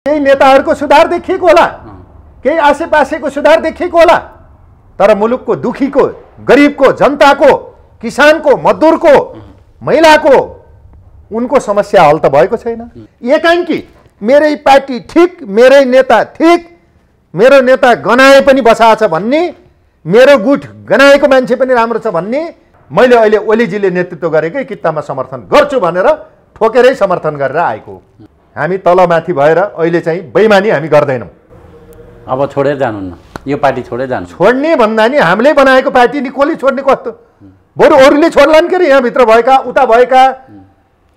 केही नेताहरूको सुधार देखिएको होला, केही आसेपासेको सुधार देखिएको होला, तर मुलुकको दुखीको, गरिबको, जनताको, किसानको, मजदुरको, महिलाको उनको समस्या हल त भएको छैन। एकाङ्की मेरै पार्टी ठिक, मेरै नेता ठिक, मेरो नेता गनाए पनि बसाछ भन्ने, मेरो गुट गनाएको मान्छे पनि राम्रो छ भन्ने, मैले अहिले ओलीजीले नेतृत्व गरेकै कित्तामा समर्थन गर्छु भनेर ठोकेरै समर्थन गरेर आएको। हामी तलमाथि भएर अहिले चाहिँ बेइमानी हामी गर्दैनौँ। अब छोडेर जानुहुन्न, यो पार्टी छोडेर जानु। छोड्ने भन्दा नि हामीले बनाएको पार्टी नि कसले छोड्ने, कस्तो बरु अरूले छोड्लान् के अरे, यहाँभित्र भएका उता भएका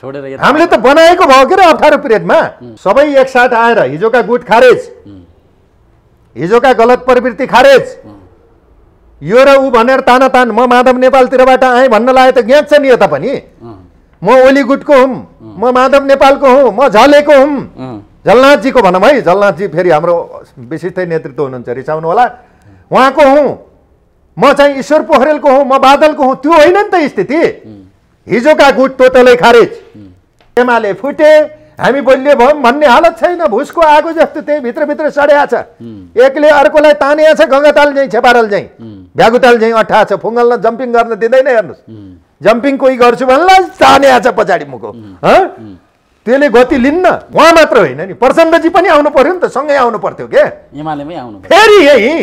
छोडेर। हामीले त बनाएको भयो के अरे अप्ठ्यारो पिरियडमा। सबै एकसाथ आएर हिजोका गुट खारेज, हिजोका गलत प्रवृत्ति खारेज, यो र ऊ भनेर तानातान, म माधव नेपालतिरबाट आएँ भन्न लाए त ज्ञात छ नि यता पनि। म ओली गुटको हुँ, म माधव नेपालको हुँ, म झलेको हुँ, झलनाथजीको भनौँ है, झलनाथजी फेरि हाम्रो विशिष्टै नेतृत्व हुनुहुन्छ, रिसाउनु होला, उहाँको हुँ, म चाहिँ ईश्वर पोखरेलको हुँ, म बादलको हुँ। त्यो होइन नि त स्थिति। हिजोका गुट टोटलै खारेज, एमाले फुटे, हामी बलियो भयौँ भन्ने हालत छैन। भुसको आगो जस्तो त्यही भित्रभित्र सड्या छ, एकले अर्कोलाई तानिया छ, गङ्गाताल झैँ छेपारल झैँ भ्यागुताल झैँ अठा छ, फुङ्गल्न जम्पिङ गर्न दिँदैन। हेर्नुहोस्, जम्पिङ कोही गर्छु भन्ला तानिया छ पछाडि मुखो, त्यसले गति लिन्न। उहाँ मात्र होइन नि, प्रचण्डजी पनि आउनु पर्यो नि त, सँगै आउनु पर्थ्यो के, एमालेमै आउनु फेरि यही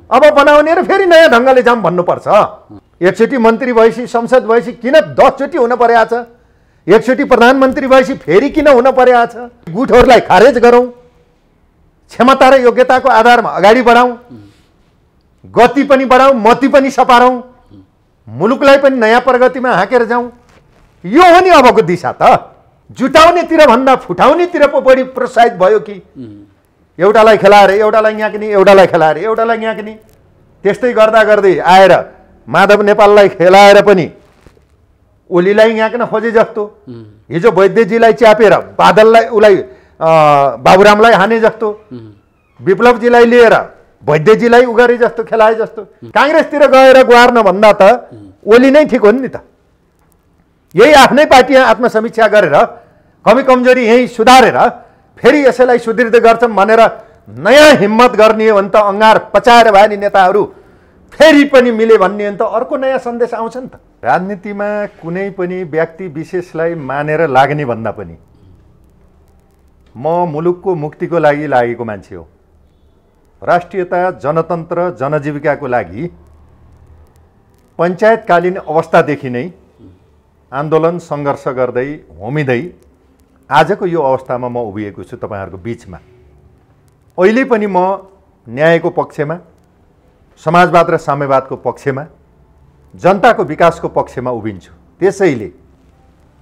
अब बनाउने र फेरि नयाँ ढङ्गले जाम भन्नुपर्छ। एकचोटि मन्त्री भएपछि, संसद भएपछि किन 10 चोटि हुन परेको छ, एकचोटि प्रधानमन्त्री भएपछि फेरि किन हुन परेको छ। गुटहरूलाई खारेज गरौँ, क्षमता र योग्यताको आधारमा अगाडि बढाउँ, गति पनि बढाउँ, मति पनि सपारौँ, मुलुकलाई पनि नयाँ प्रगतिमा हाँकेर जाउँ। यो हो नि अबको दिशा त। जुटाउनेतिर भन्दा फुटाउनेतिर पो बढी प्रोत्साहित भयो कि एउटालाई खेलाएर एउटालाई याक्ने, एउटालाई खेलाएर एउटालाई याक्ने, त्यस्तै गर्दा गर्दै आएर माधव नेपाललाई खेलाएर पनि ओलीलाई याक्न खोजे जस्तो, हिजो वैद्यजीलाई च्यापेर बादललाई उसलाई बाबुरामलाई हाने जस्तो, विप्लवजीलाई लिएर वैद्यजीलाई उगरे जस्तो, खेलाए जस्तो। काङ्ग्रेसतिर गएर गुहार्न भन्दा त ओली नै ठिक हो नि त। यही आफ्नै पार्टी आत्मसमीक्षा गरेर कमी कमजोरी यही सुधारेर फेरि यसैलाई सुदृढ गर्छौँ भनेर नयाँ हिम्मत गर्ने हो भने त अङ्गार पचाएर भए नि नेताहरू फेरि पनि मिले भन्ने हो भने त अर्को नयाँ सन्देश आउँछ नि त। राजनीतिमा कुनै पनि व्यक्ति विशेषलाई मानेर लाग्ने भन्दा पनि म मुलुकको मुक्तिको लागि लागेको मान्छे हो। राष्ट्रियता, जनतन्त्र, जनजीविकाको लागि पञ्चायतकालीन अवस्थादेखि नै आन्दोलन सङ्घर्ष गर्दै होमिँदै आजको यो अवस्थामा म उभिएको छु तपाईँहरूको बिचमा। अहिले पनि म न्यायको पक्षमा, समाजवाद र साम्यवादको पक्षमा, जनताको विकासको पक्षमा उभिन्छु। त्यसैले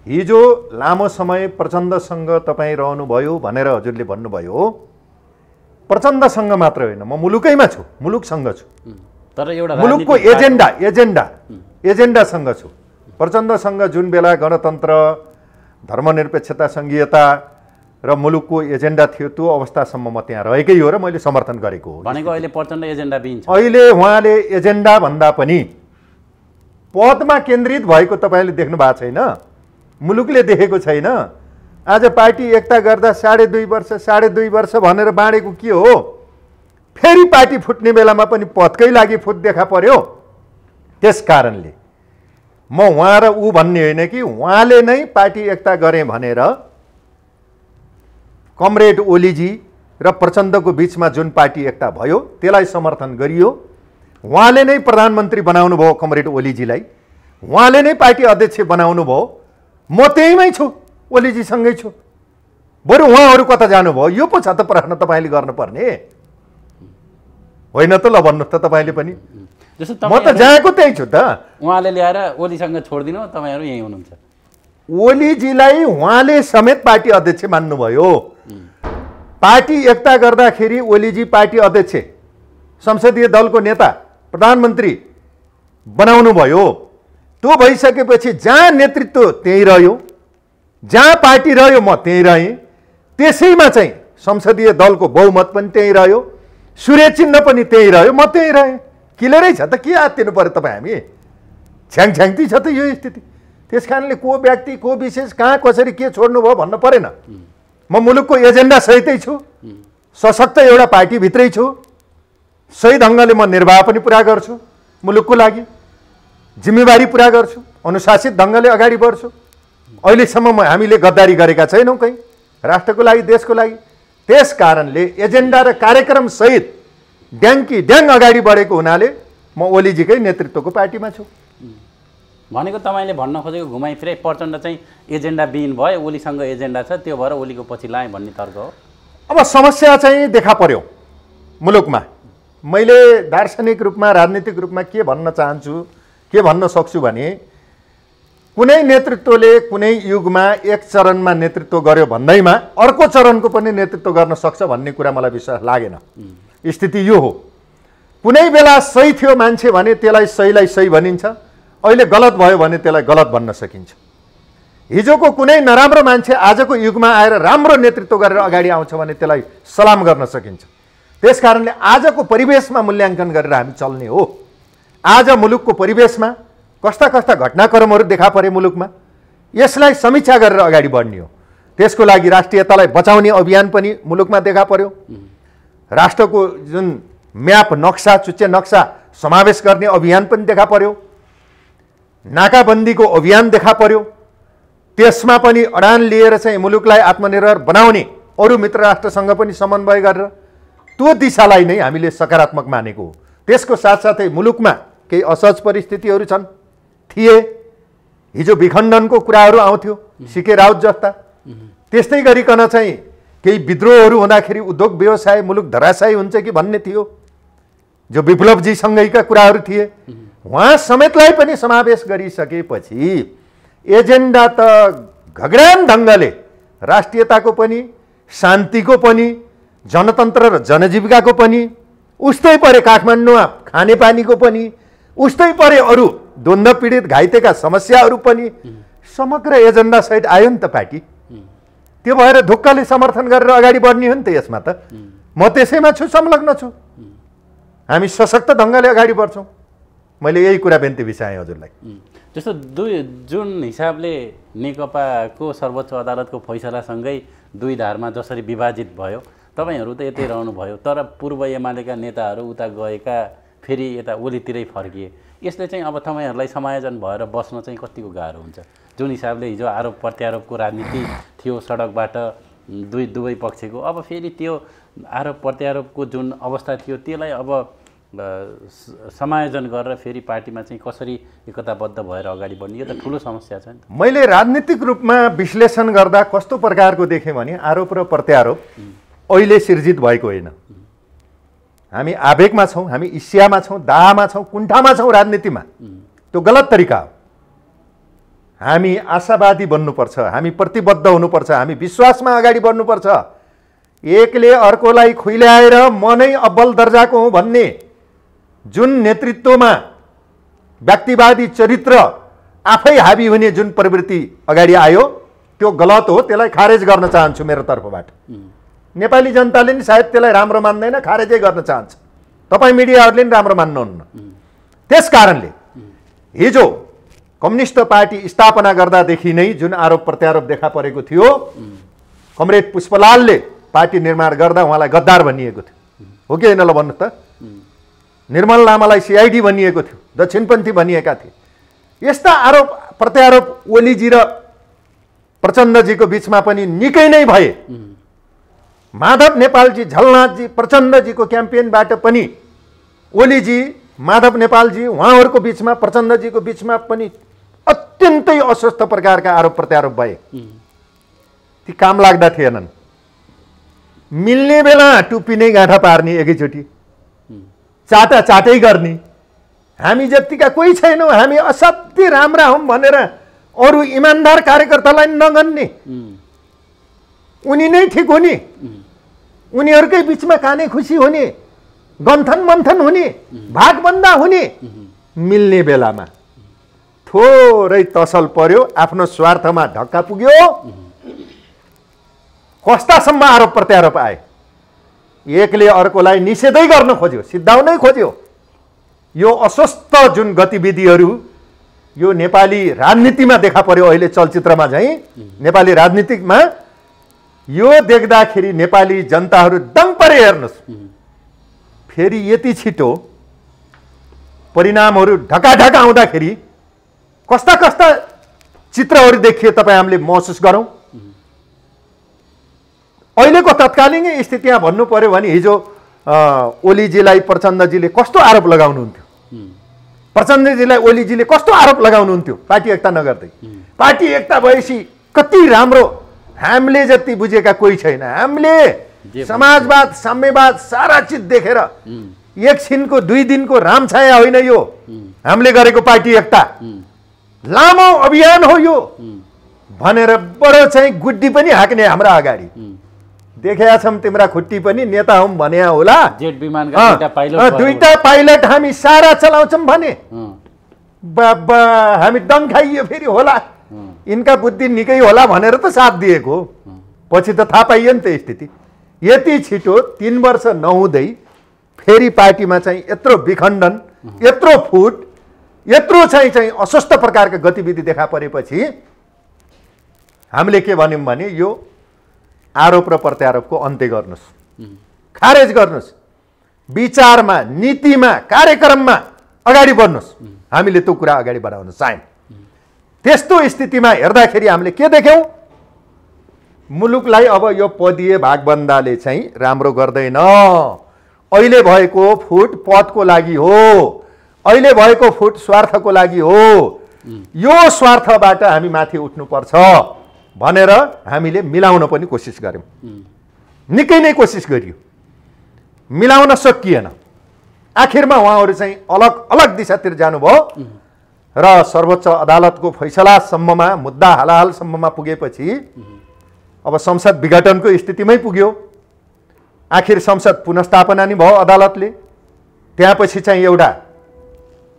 हिजो लामो समय प्रचण्डसँग तपाईँ रहनुभयो भनेर हजुरले भन्नुभयो, प्रचण्डसँग मात्र होइन, म मुलुकैमा छु, मुलुकसँग छु, तर एउटा मुलुकको एजेन्डासँग छु। प्रचण्डसँग जुन बेला गणतन्त्र, धर्मनिरपेक्षता, सङ्घीयता र मुलुकको एजेन्डा थियो त्यो अवस्थासम्म म त्यहाँ रहेकै हो र मैले समर्थन गरेको हो। भनेको अहिले प्रचण्ड एजेन्डा बिन्छ। अहिले उहाँले एजेन्डा भन्दा पनि पदमा केन्द्रित भएको तपाईँले देख्नु भएको छैन, मुलुकले देखेको छैन। आज पार्टी एकता गर्दा 2.5 वर्ष भनेर बाँडेको के हो, फेरि पार्टी फुट्ने बेलामा पनि पदकै लागि फुट देखा पर्यो। त्यस कारणले म उहाँ र ऊ भन्ने होइन कि उहाँले नै पार्टी एकता गरे भनेर कमरेड ओलीजी र प्रचण्डको बिचमा जुन पार्टी एकता भयो त्यसलाई समर्थन गरियो। उहाँले नै प्रधानमन्त्री बनाउनु भयो कमरेड ओलीजीलाई, उहाँले नै पार्टी अध्यक्ष बनाउनु भयो। म त्यहीमै छु, ओलीजीसँगै छु। बरु उहाँहरू कता जानुभयो यो पो छ त प्रश्न तपाईँले गर्नुपर्ने होइन त। ल भन्नुहोस् त तपाईँले पनि, म त जाएको त्यही छु त। उहाँले ल्याएर ओलीसँग छोडिदिनु, तपाईँहरू यहीँ हुनुहुन्छ। ओलीजीलाई उहाँले समेत पार्टी अध्यक्ष मान्नुभयो। पार्टी एकता गर्दाखेरि ओलीजी पार्टी अध्यक्ष, संसदीय दलको नेता, प्रधानमन्त्री बनाउनु भयो। त्यो भइसकेपछि जहाँ नेतृत्व त्यही रह्यो, जहाँ पार्टी रह्यो म त्यही रहेँ। त्यसैमा चाहिँ संसदीय दलको बहुमत पनि त्यही रह्यो, सूर्य चिन्ह पनि त्यही रह्यो, म त्यही रहेँ। क्लियरै छ त, के आत्तिनु पर्यो तपाईँ? हामी छ्याङछ्याङती छ त यो स्थिति। त्यस कारणले को व्यक्ति, को विशेष, कहाँ कसरी के छोड्नु भयो भन्नु परेन। म मुलुकको एजेन्डा सहितै छु, सशक्त एउटा पार्टीभित्रै छु, सही ढङ्गले म निर्वाह पनि पुरा गर्छु, मुलुकको लागि जिम्मेवारी पुरा गर्छु, अनुशासित ढङ्गले अगाडि बढ्छु। अहिलेसम्म हामीले गद्दारी गरेका छैनौँ कहीँ, राष्ट्रको लागि देशको लागि। त्यस कारणले एजेन्डा र कार्यक्रम सहित ड्याङ्की ड्याङ अगाडि बढेको हुनाले म ओलीजीकै नेतृत्वको पार्टीमा छु। भनेको तपाईँले भन्न खोजेको घुमाइफिराइ प्रचण्ड चाहिँ एजेन्डा विहीन भयो, ओलीसँग एजेन्डा छ, त्यो भएर ओलीको पछि लाएँ भन्ने तर्क हो। अब समस्या चाहिँ देखा पर्यो मुलुकमा। मैले दार्शनिक रूपमा राजनीतिक रूपमा के भन्न चाहन्छु, के भन्न सक्छु भने कुनै नेतृत्वले कुनै युगमा एक चरणमा नेतृत्व गर्यो भन्दैमा अर्को चरणको पनि नेतृत्व गर्न सक्छ भन्ने कुरा मलाई विश्वास लागेन। स्थिति यो हो, कुनै बेला सही थियो मान्छे भने त्यसलाई सहीलाई सही भनिन्छ, अहिले गलत भयो भने त्यसलाई गलत भन्न सकिन्छ। हिजोको कुनै नराम्रो मान्छे आजको युगमा आएर राम्रो नेतृत्व गरेर अगाडि आउँछ भने त्यसलाई सलाम गर्न सकिन्छ। त्यस कारणले आजको परिवेशमा मूल्याङ्कन गरेर हामी चल्ने हो। आज मुलुकको परिवेशमा कस्ता कस्ता घटनाक्रमहरू देखा परे मुलुकमा, यसलाई समीक्षा गरेर अगाडि बढ्ने हो। त्यसको लागि राष्ट्रियतालाई बचाउने अभियान पनि मुलुकमा देखा पर्यो। राष्ट्रको जुन म्याप नक्सा चुच्चे नक्सा समावेश गर्ने अभियान पनि देखा पर्यो। नाकाबन्दीको अभियान देखा पर्यो। त्यसमा पनि अडान लिएर चाहिँ मुलुकलाई आत्मनिर्भर बनाउने अरू मित्र राष्ट्रसँग पनि समन्वय गरेर त्यो दिशालाई नै हामीले सकारात्मक मानेको हो। त्यसको साथसाथै मुलुकमा केही असहज परिस्थितिहरू छन्, थिए। हिजो विखण्डनको कुराहरू आउँथ्यो, सिके राउत जस्ता। त्यस्तै गरिकन चाहिँ केही विद्रोहहरू हुँदाखेरि उद्योग व्यवसाय मुलुक धराशायी हुन्छ कि भन्ने थियो, जो विप्लवजीसँगैका कुराहरू थिए। उहाँ समेतलाई पनि समावेश गरिसकेपछि एजेन्डा त घग्रान ढङ्गले राष्ट्रियताको पनि शान्तिको पनि जनतन्त्र र जनजीविकाको पनि उस्तै परे, काठमाडौँमा खानेपानीको पनि उस्तै परे, अरू द्वन्द्व पीडित घाइतेका समस्याहरू पनि समग्र एजेन्डा सहित आयो नि त पार्टी। त्यो भएर ढुक्कले समर्थन गरेर अगाडि बढ्ने हो नि त। यसमा त म त्यसैमा छु, संलग्न छु। हामी सशक्त ढङ्गले अगाडि बढ्छौँ। मैले यही कुरा बिन्ती बिसाएँ हजुरलाई। जस्तो जुन हिसाबले नेकपाको सर्वोच्च अदालतको फैसलासँगै दुई धारमा जसरी विभाजित भयो, तपाईँहरू त यतै रहनुभयो, तर पूर्व एमालेका नेताहरू उता गएका फेरि यता ओलीतिरै फर्किए। यसले चाहिँ अब तपाईँहरूलाई समायोजन भएर बस्न चाहिँ कतिको गाह्रो हुन्छ? जुन हिसाबले हिजो आरोप प्रत्यारोपको राजनीति थियो सडकबाट दुवै पक्षको, अब फेरि त्यो आरोप प्रत्यारोपको जुन अवस्था थियो त्यसलाई अब समायोजन गरेर फेरि पार्टीमा चाहिँ कसरी एकताबद्ध भएर अगाडि बढ्ने, यो त ठुलो समस्या छ नि त। मैले राजनीतिक रूपमा विश्लेषण गर्दा कस्तो प्रकारको देखेँ भने आरोप र प्रत्यारोप अहिले सिर्जित भएको होइन। हामी आवेगमा छौँ, हामी ईर्ष्यामा छौँ, दाहमा छौँ, कुण्ठामा छौँ राजनीतिमा। त्यो गलत तरिका हो। हामी आशावादी बन्नुपर्छ, हामी प्रतिबद्ध हुनुपर्छ, हामी विश्वासमा अगाडि बढ्नुपर्छ। एकले अर्कोलाई खुइल्याएर म नै अब्बल दर्जाको हुँ भन्ने जुन नेतृत्वमा व्यक्तिवादी चरित्र आफै हाबी हुने जुन प्रवृत्ति अगाडि आयो त्यो गलत हो। त्यसलाई खारेज गर्न चाहन्छु मेरो तर्फबाट। नेपाली जनताले नि सायद त्यसलाई राम्रो मान्दैन, खारेजै गर्न चाहन्छ। तपाईँ मिडियाहरूले नि राम्रो मान्नुहुन्न। त्यस कारणले हिजो कम्युनिस्ट पार्टी स्थापना गर्दादेखि नै जुन आरोप प्रत्यारोप देखा परेको थियो, कमरेड पुष्पलालले पार्टी निर्माण गर्दा उहाँलाई गद्दार भनिएको थियो, हो कि होइन? ल भन्नु त। निर्मल लामालाई सिआइडी भनिएको थियो, दक्षिणपन्थी भनिएका थिए। यस्ता आरोप प्रत्यारोप ओलीजी र प्रचण्डजीको बिचमा पनि निकै नै भए। माधव नेपालजी, झलनाथजी, प्रचण्डजीको क्याम्पेनबाट पनि ओलीजी, माधव नेपालजी उहाँहरूको बिचमा, प्रचण्डजीको बिचमा पनि अत्यन्तै अस्वस्थ प्रकारका आरोप प्रत्यारोप भए। ती काम लाग्दा थिएनन्। मिल्ने बेला टुप्पी नै गाँठा पार्ने, एकैचोटि चाटै गर्ने। हामी जतिका कोही छैनौँ, हामी असाध्यै राम्रा हौँ भनेर अरू इमान्दार कार्यकर्तालाई नगन्ने, उनी नै ठिक हुने, उनीहरूकै बिचमा काने खुसी हुने, गन्थन मन्थन हुने, भागबन्दा हुने। मिल्ने बेलामा थोरै तसल पर्यो, आफ्नो स्वार्थमा धक्का पुग्यो, कस्तासम्म आरोप प्रत्यारोप आए। एकले अर्कोलाई निषेधै गर्न खोज्यो, सिद्धाउनै खोज्यो। यो अस्वस्थ जुन गतिविधिहरू यो नेपाली राजनीतिमा देखा पर्यो। अहिले चलचित्रमा चाहिँ नेपाली राजनीतिमा यो देख्दाखेरि नेपाली जनताहरू दङ परे हेर्नुहोस्। फेरि यति छिटो परिणामहरू ढकाढक आउँदाखेरि कस्ता कस्ता चित्रहरू देखिए तपाईँ हामीले महसुस गरौँ। अहिलेको तत्कालीन स्थिति यहाँ भन्नु पर्यो भने हिजो ओलीजीलाई प्रचण्डजीले कस्तो आरोप लगाउनुहुन्थ्यो, प्रचण्डजीलाई ओलीजीले कस्तो आरोप लगाउनुहुन्थ्यो पार्टी एकता नगर्दै। पार्टी एकता भएपछि कति राम्रो, हामीले जति बुझेका कोही छैन। हामीले समाजवाद साम्यवाद सारा चिज देखेर एकछिनको 2 दिनको रामछाया होइन यो हामीले गरेको पार्टी एकता, लामो अभियान हो यो भनेर बडो चाहिँ गुड्डी पनि हाक्ने हाम्रो अगाडि देखेका छौँ। तिम्रा खुट्टी पनि नेता हौँ भने होला, जेट विमानका दुईटा पाइलट हामी सारा चलाउँछौँ भने बाबा हामी दङ खाइयो फेरि होला, यिनका बुद्धि निकै होला भनेर त साथ दिएको। पछि त थाहा पाइयो नि त स्थिति। यति छिटो 3 वर्ष नहुँदै फेरि पार्टीमा चाहिँ यत्रो विखण्डन, यत्रो फुट, यत्रो चाहिँ अस्वस्थ प्रकारका गतिविधि देखा परेपछि हामीले के भन्यौँ भने यो आरोप र प्रत्यारोपको अन्त्य गर्नुहोस्, खारेज गर्नुहोस्, विचारमा, नीतिमा, कार्यक्रममा अगाडि बढ्नुहोस्। हामीले त्यो कुरा अगाडि बढाउन चाह्यौँ। त्यस्तो स्थितिमा हेर्दाखेरि हामीले के देख्यौँ, मुलुकलाई अब यो पदीय भागबन्दाले चाहिँ राम्रो गर्दैन। अहिले भएको फुट पदको लागि हो, अहिले भएको फुट स्वार्थको लागि हो। यो स्वार्थबाट हामी माथि उठ्नुपर्छ भनेर हामीले मिलाउन पनि कोसिस गर्यौँ। निकै नै कोसिस गरियो, मिलाउन सकिएन। आखिरमा उहाँहरू चाहिँ अलग अलग दिशातिर जानुभयो र सर्वोच्च अदालतको फैसलासम्ममा, मुद्दा हालहालसम्ममा पुगेपछि अब संसद विघटनको स्थितिमै पुग्यो। आखिर संसद पुनस्थापना नि भयो अदालतले। त्यसपछि चाहिँ एउटा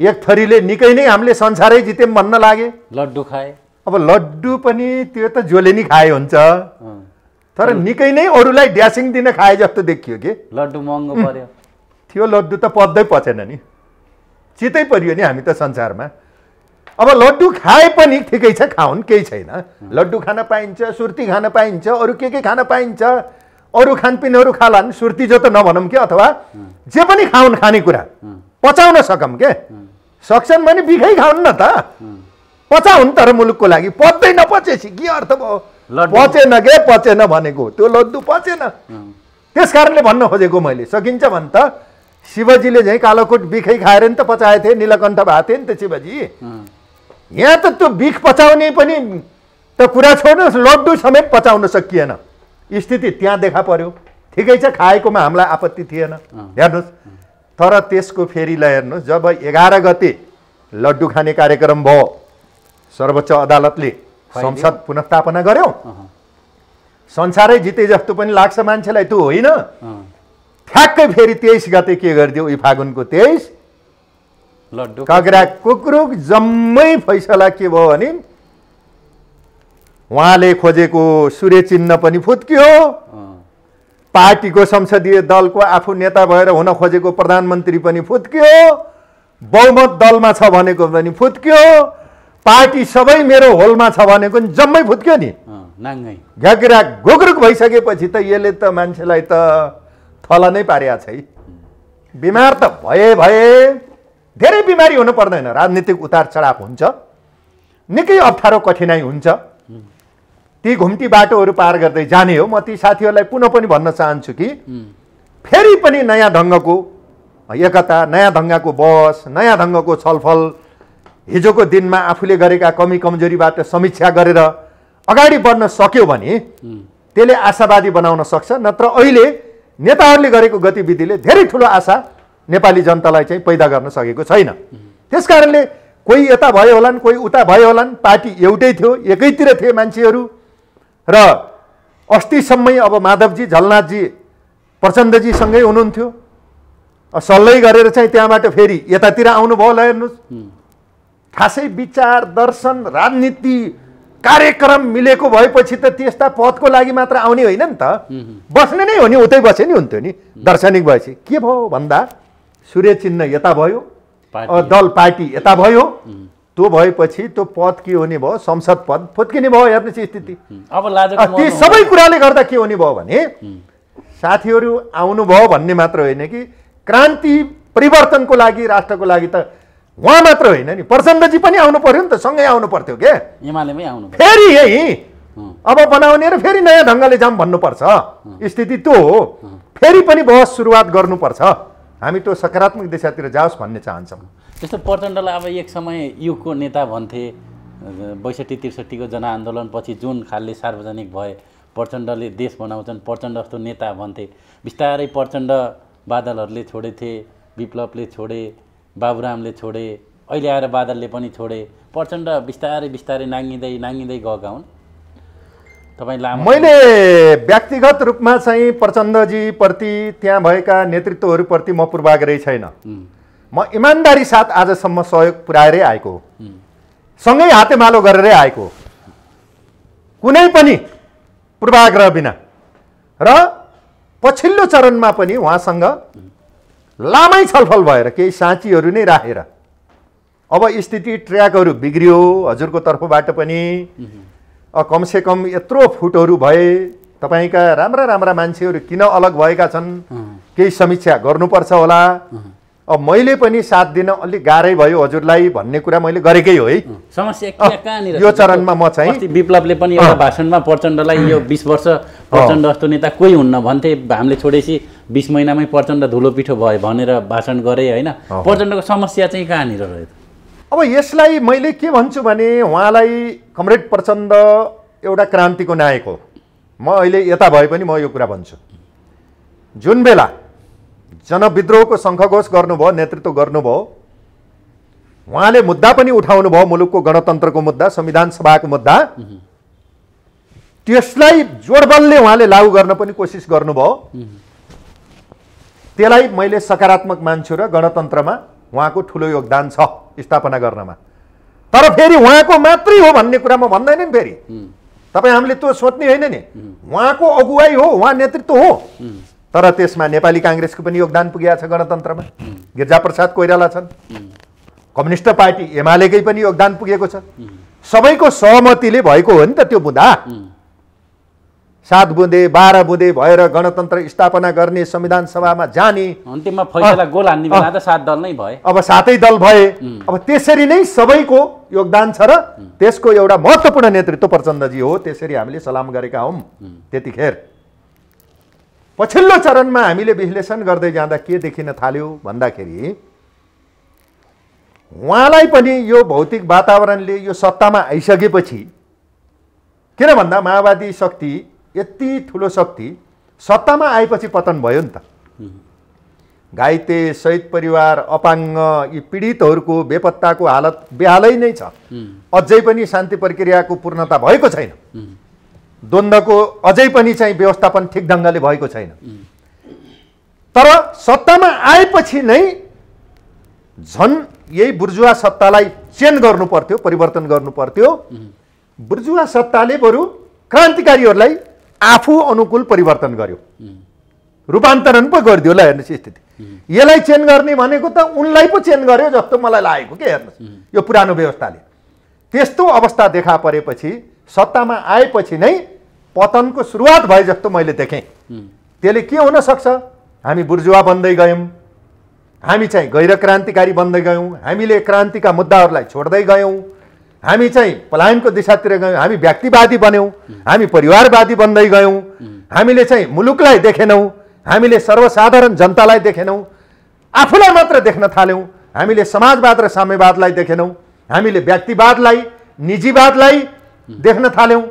एक थरीले निकै नै हामीले संसारै जित्यौँ भन्न लागे। लड्डु खाए। अब लड्डु पनि त्यो त जसले नि खाए हुन्छ, तर निकै नै अरूलाई ड्यासिङ दिन खाए जस्तो देखियो कि लड्डु महँगो पर्यो। त्यो लड्डु त पच्दै पचेन नि, चितै परियो नि हामी त संसारमा। अब लड्डु खाए पनि ठिकै छ, खाउन्, केही छैन। लड्डु खान पाइन्छ, सुर्ती खान पाइन्छ, अरू के खान पाइन्छ, अरू खानपिनहरू खालान्, सुर्ती जो त नभनौँ कि, अथवा जे पनि खाउन्, खानेकुरा पचाउन सकौँ के, सक्छन् भने बिखै खाउन् न त, पचाउन्। तर मुलुकको लागि पच्दै नपचेपछि के अर्थ भयो? पचेन के, पचेन भनेको त्यो लड्डु पचेन। त्यस कारणले भन्न खोजेको मैले, सकिन्छ भने त शिवजीले चाहिँ कालोकोट बिखै खाएर नि त पचाए थिए, नीलकण्ठ भएको थिए नि त शिवजी। यहाँ त त्यो बिख पचाउने पनि त कुरा छोड्नुहोस्, लड्डु समेत पचाउन सकिएन। स्थिति त्यहाँ देखा पर्यो। ठिकै छ, खाएकोमा हामीलाई आपत्ति थिएन, हेर्नुहोस्। तर त्यसको फेरि ल हेर्नुहोस्, जब 11 गते लड्डु खाने कार्यक्रम भयो, सर्वोच्च अदालतले संसद पुनस्थापना गर्यो, संसारै जिते जस्तो पनि लाग्छ मान्छेलाई, त्यो होइन। ठ्याक्कै फेरि 23 गते के गरिदियो, यी फागुनको 23 लड्डु कागरा कुक्रुक जम्मै फैसला के भयो भने उहाँले खोजेको सूर्य चिन्ह पनि फुत्कियो, पार्टीको संसदीय दलको आफू नेता भएर हुन खोजेको प्रधानमन्त्री पनि फुत्कियो, बहुमत दलमा छ भनेको पनि फुत्कियो, पार्टी सबै मेरो होलमा छ भनेको नि जम्मै फुत्क्यो नि। घ्यागिरा घुग्रुक भइसकेपछि त यसले त मान्छेलाई त थला नै पारेको छ है। बिमार त भए धेरै बिमारी हुनु पर्दैन, राजनीतिक उतार चढाव हुन्छ, निकै अप्ठ्यारो कठिनाइ हुन्छ। ती घुम्ती बाटोहरू पार गर्दै जाने हो। म ती साथीहरूलाई पुनः पनि भन्न चाहन्छु कि फेरि पनि नयाँ ढङ्गको एकता, नयाँ ढङ्गको बहस, नयाँ ढङ्गको छलफल, हिजोको दिनमा आफूले गरेका कमी कमजोरीबाट समीक्षा गरेर अगाडि बढ्न सक्यो भने त्यसले आशावादी बनाउन सक्छ। नत्र अहिले नेताहरूले गरेको गतिविधिले धेरै ठुलो आशा नेपाली जनतालाई चाहिँ पैदा गर्न सकेको छैन। त्यसकारणले कोही यता भयो होलान्, कोही उता भयो होलान्, पार्टी एउटै थियो, एकैतिर थिए मान्छेहरू। र अस्तिसम्मै अब माधवजी, झलनाथजी, प्रचण्डजीसँगै हुनुहुन्थ्यो, सल्लाह गरेर चाहिँ त्यहाँबाट फेरि यतातिर आउनुभयो। ल हेर्नुहोस्, खासै विचार, दर्शन, राजनीति, कार्यक्रम मिलेको भएपछि त त्यस्ता पदको लागि मात्र आउने होइन नि त, बस्ने नै हो नि, उतै बसे नि हुन्थ्यो नि। दार्शनिक भएपछि के भयो भन्दा सूर्य चिन्ह यता भयो, दल पार्टी यता भयो, त्यो भएपछि त्यो पद के हुने भयो, संसद पद फुत्किने भयो। हेर्नुहोस् स्थिति। अब लाजको ती सबै कुराले गर्दा के हुने भयो भने साथीहरू आउनुभयो भन्ने मात्र होइन कि क्रान्ति परिवर्तनको लागि, राष्ट्रको लागि त उहाँ मात्र होइन नि, प्रचण्डजी पनि आउनु पर्यो नि त, सँगै आउनु पर्थ्यो के। एमालेमै आउनु फेरि यही अब बनाउने र फेरि नयाँ ढङ्गले जाम भन्नुपर्छ, स्थिति त्यो हो। फेरि पनि बहस सुरुवात गर्नुपर्छ। हामी त्यो सकारात्मक दिशातिर जाओस् भन्ने चाहन्छौँ। त्यस्तो प्रचण्डलाई अब एक समय युगको नेता भन्थे। ६२-६३को जनआन्दोलनपछि जुन खालले सार्वजनिक भए, प्रचण्डले देश बनाउँछन्, प्रचण्ड जस्तो नेता भन्थे। बिस्तारै प्रचण्ड बादलहरूले छोडेथे, विप्लवले छोडे, बाबुरामले छोडे, अहिले आएर बादलले पनि छोडे। प्रचण्ड बिस्तारै बिस्तारै नाङ्गिँदै गएका हुन्। तपाईँ लामो मैले व्यक्तिगत रूपमा चाहिँ प्रचण्डजीप्रति, त्यहाँ भएका नेतृत्वहरूप्रति म पूर्वाग्रही छैन। म इमान्दारी साथ आजसम्म सहयोग पुर्याएरै आएको हो, सँगै हातेमालो गरेरै आएको हो, कुनै पनि पूर्वाग्रह बिना। र पछिल्लो चरणमा पनि उहाँसँग लामै छलफल भएर केही साँचीहरू नै राखेर अब स्थिति ट्र्याकहरू बिग्रियो हजुरको तर्फबाट पनि। कमसेकम यत्रो फुटहरू भए, तपाईँका राम्रा राम्रा मान्छेहरू किन अलग भएका छन्, केही समीक्षा गर्नुपर्छ होला। अब मैले पनि साथ दिन अलिक गाह्रै भयो हजुरलाई भन्ने कुरा मैले गरेकै हो है। समस्या कहाँनिर यो चरणमा म चाहिँ विप्लवले पनि एउटा भाषणमा प्रचण्डलाई यो 20 वर्ष प्रचण्ड जस्तो नेता कोही हुन्न भन्थे, हामीले छोडेपछि 20 महिनामै प्रचण्ड धुलो पिठो भयो भनेर भाषण गरे होइन। प्रचण्डको समस्या चाहिँ कहाँनिर रह्यो? अब यसलाई मैले के भन्छु भने उहाँलाई कमरेड प्रचण्ड एउटा क्रान्तिको नायक हो। म अहिले यता भए पनि म यो कुरा भन्छु, जुन बेला जनविद्रोहको शङ्खघोष गर्नुभयो, नेतृत्व गर्नुभयो, उहाँले मुद्दा पनि उठाउनु भयो, मुलुकको गणतन्त्रको मुद्दा, संविधान सभाको मुद्दा। त्यसलाई जोडबलले उहाँले लागू गर्न पनि कोसिस गर्नुभयो। त्यसलाई मैले सकारात्मक मान्छु र गणतन्त्रमा उहाँको ठुलो योगदान छ स्थापना गर्नमा। तर फेरि उहाँको मात्रै हो भन्ने कुरा म भन्दैन नि। फेरि तपाईँ हामीले त्यो सोच्ने होइन नि, उहाँको अगुवाई हो, उहाँ नेतृत्व हो, तर त्यसमा नेपाली काङ्ग्रेसको पनि योगदान पुगेको छ गणतन्त्रमा। गिरिजाप्रसाद कोइराला छन्, कम्युनिस्ट पार्टी एमालेकै पनि योगदान पुगेको छ। सबैको सहमतिले भएको हो नि त त्यो मुद्दा। 7 बुँदे 12 बुँदे भएर गणतन्त्र स्थापना गर्ने, संविधान सभामा जाने, अन्तिममा फैसला गोल हान्ने बेला त 7 दल नै भए। अब 7 दल भए। अब त्यसरी नै सबैको योगदान छ र त्यसको एउटा महत्त्वपूर्ण नेतृत्व प्रचण्डजी हो। त्यसरी हामीले सलाम गरेका हौँ। त्यतिखेर पछिल्लो चरणमा हामीले विश्लेषण गर्दै जाँदा के देखिन थाल्यो भन्दाखेरि उहाँलाई पनि यो भौतिक वातावरणले यो सत्तामा आइसकेपछि, किन भन्दा माओवादी शक्ति यति ठुलो शक्ति सत्तामा आएपछि पतन भयो नि त। घाइते, शहीद परिवार, अपाङ्ग, यी पीडितहरूको बेपत्ताको हालत बेहालै नै छ। अझै पनि शान्ति प्रक्रियाको पूर्णता भएको छैन। द्वन्द्वको अझै पनि चाहिँ व्यवस्थापन ठिक ढङ्गले भएको छैन। तर सत्तामा आएपछि नै झन् यही बुर्जुवा सत्तालाई चेन्ज गर्नु पर्थ्यो, परिवर्तन गर्नु पर्थ्यो। बुर्जुवा सत्ताले बरु क्रान्तिकारीहरूलाई आफू अनुकूल परिवर्तन गर्यो, रूपान्तरण पो गरिदियो। ल हेर्नुहोस् स्थिति, यसलाई चेन्ज गर्ने भनेको त उनलाई पो चेन्ज गर्यो जस्तो मलाई लागेको के। हेर्नुहोस् यो पुरानो व्यवस्थाले त्यस्तो अवस्था देखा परेपछि सत्तामा आएपछि नै पतनको सुरुवात भए जस्तो मैले देखेँ। त्यसले के हुन सक्छ, हामी बुर्जुवा बन्दै गयौँ, हामी चाहिँ गैर क्रान्तिकारी बन्दै गयौँ, हामीले क्रान्तिका मुद्दाहरूलाई छोड्दै गयौँ, हामी चाहिँ पलायनको दिशातिर गयौँ, हामी व्यक्तिवादी बन्यौँ, हामी परिवारवादी बन्दै गयौँ, हामीले चाहिँ मुलुकलाई देखेनौँ, हामीले सर्वसाधारण जनतालाई देखेनौँ, आफूलाई मात्र देख्न थाल्यौँ, हामीले समाजवाद र साम्यवादलाई देखेनौँ, हामीले व्यक्तिवादलाई, निजीवादलाई देख्न थाल्यौँ।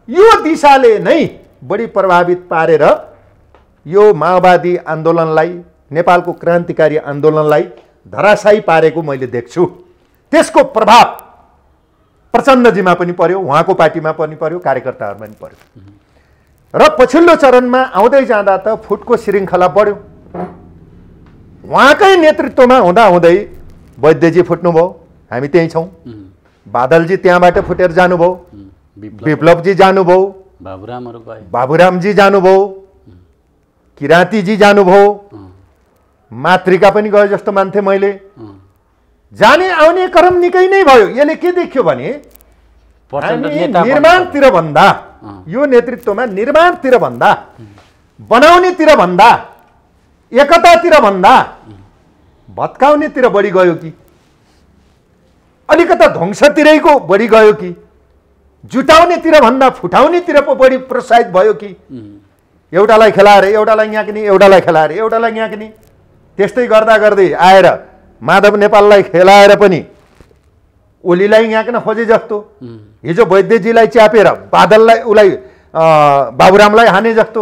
यो दिशाले नै बढी प्रभावित पारेर यो माओवादी आन्दोलनलाई, नेपालको क्रान्तिकारी आन्दोलनलाई धराशायी पारेको मैले देख्छु। त्यसको प्रभाव प्रचण्डजीमा पनि पर्यो, उहाँको पार्टीमा पनि पर्यो, कार्यकर्ताहरूमा पनि पर्यो। र पछिल्लो चरणमा आउँदै जाँदा त फुटको श्रृङ्खला बढ्यो। उहाँकै नेतृत्वमा हुँदाहुँदै वैद्यजी फुट्नुभयो, हामी त्यहीँ छौँ। बादलजी त्यहाँबाट फुटेर जानुभयो, विप्लवजी जानुभयो, बाबुरामजी जानुभयो, किराँतीजी जानुभयो, मातृका पनि गयो जस्तो मान्थेँ मैले। जाने आउने क्रम निकै नै भयो। यसले के देख्यो भने निर्माणतिर भन्दा यो नेतृत्वमा निर्माणतिर भन्दा बनाउनेतिर भन्दा एकतातिर भन्दा भत्काउनेतिर बढी गयो कि अलिकता ध्वंसतिरैको बढी गयो कि जुटाउनेतिर भन्दा फुटाउनेतिर पो बढी प्रोत्साहित भयो कि एउटालाई खेलाएर एउटालाई याक्ने एउटालाई खेलाएर एउटालाई याक्ने त्यस्तै गर्दा गर्दै आएर माधव नेपाललाई खेलाएर पनि ओलीलाई याक्न खोजे जस्तो हिजो वैद्यजीलाई च्यापेर बादललाई उसलाई बाबुरामलाई हाने जस्तो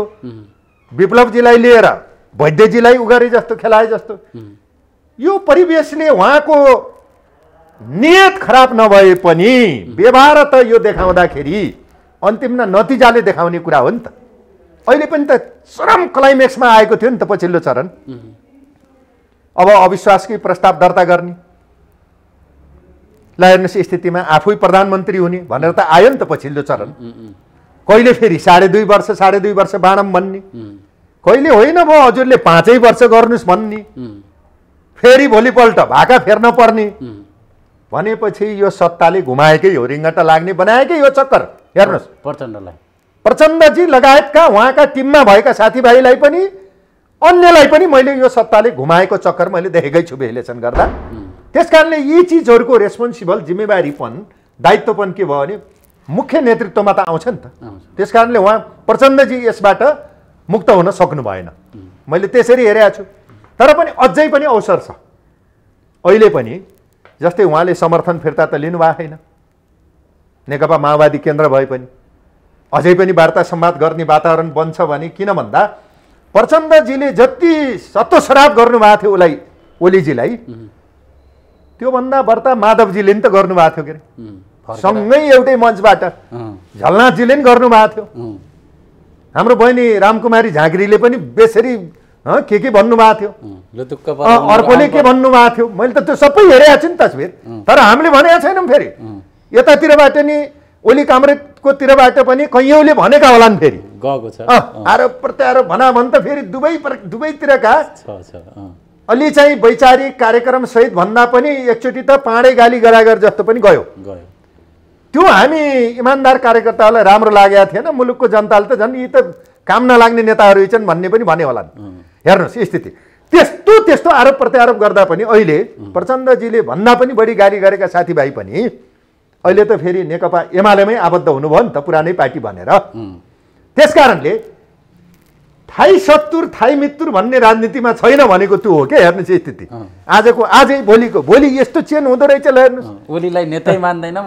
विप्लवजीलाई लिएर वैद्यजीलाई उगरे जस्तो खेलाए जस्तो यो परिवेशले उहाँको नियत खराब नभए पनि व्यवहार त यो देखाउँदाखेरि अन्तिममा नतिजाले देखाउने कुरा हो नि त। अहिले पनि त चरम क्लाइमेक्समा आएको थियो नि त पछिल्लो चरण। अब अविश्वासकै प्रस्ताव दर्ता गर्ने ला हेर्नुहोस् स्थितिमा आफै प्रधानमन्त्री हुने भनेर त आयो नि त पछिल्लो चरण। कहिले फेरि 2.5 वर्ष बाँडम भन्ने, कहिले होइन म हजुरले 5 वर्ष गर्नुहोस् भन्ने, फेरि भोलिपल्ट भाका फेर्न पर्ने भनेपछि यो सत्ताले घुमाएकै हो, रिङ्गटा लाग्ने बनाएकै हो चक्कर। हेर्नुहोस् प्रचण्डजी लगायतका उहाँका टिममा भएका साथीभाइलाई पनि अन्यलाई पनि मैले यो सत्ताले घुमाएको चक्कर मैले देखेकै छु विश्लेषण गर्दा। त्यसकारणले यी चिजहरूको रेस्पोन्सिबल जिम्मेवारीपन दायित्वपन के भयो भने मुख्य नेतृत्वमा त आउँछ नि त। त्यसकारणले उहाँ प्रचण्डजी यसबाट मुक्त हुन सक्नु भएन, मैले त्यसरी हेरेको छु। तर पनि अझै पनि अवसर छ अहिले पनि। जस्तै उहाँले समर्थन फिर्ता त लिनुभएको छैन, नेकपा माओवादी केन्द्र भए पनि अझै पनि वार्ता संवाद गर्ने वातावरण बन्छ भने किन भन्दा प्रचण्डजीले जति सत्तोसराप गर्नुभएको थियो उसलाई ओलीजीलाई त्योभन्दा बढ्ता माधवजीले नि त गर्नुभएको थियो के अरे सँगै एउटै मञ्चबाट झलनाथजीले नि गर्नुभएको थियो। हाम्रो बहिनी रामकुमारी झाँक्रीले पनि बेसरी के भन्नुभएको थियो, अर्कोले के भन्नुभएको थियो, मैले त त्यो सबै हेरेको छु नि तस्बिर। तर हामीले भनेको छैनौँ। फेरि यतातिरबाट नि ओली कामरेडको तिरबाट पनि कैयौँले भनेका होलान्, फेरि गएको छ आरोप प्रत्यारोप भना भन् त फेरि दुवैतिरका अलि चाहिँ वैचारिक कार्यक्रम सहित भन्दा पनि एकचोटि त पाँडै गाली गरागर जस्तो पनि गयो। त्यो हामी इमान्दार कार्यकर्ताहरूलाई राम्रो लागेको थिएन। मुलुकको जनताले त झन् यी त काम नलाग्ने नेताहरू छन् भन्ने पनि भने होलान्। हेर्नुहोस् स्थिति त्यस्तो आरोप प्रत्यारोप गर्दा पनि अहिले प्रचण्डजीले भन्दा पनि बढी गाली गरेका साथीभाइ पनि अहिले त फेरि नेकपा एमालेमै आबद्ध हुनुभयो नि त पुरानै पार्टी भनेर। त्यसकारणले थाई सत्तुर थाई मित्तुर भन्ने राजनीतिमा छैन भनेको त्यो हो क्या। हेर्नुहोस् स्थिति आजको आजै भोलि यस्तो चेन हुँदो रहेछ। हेर्नुहोस् ओलीलाई नेतै मान्दैनौँ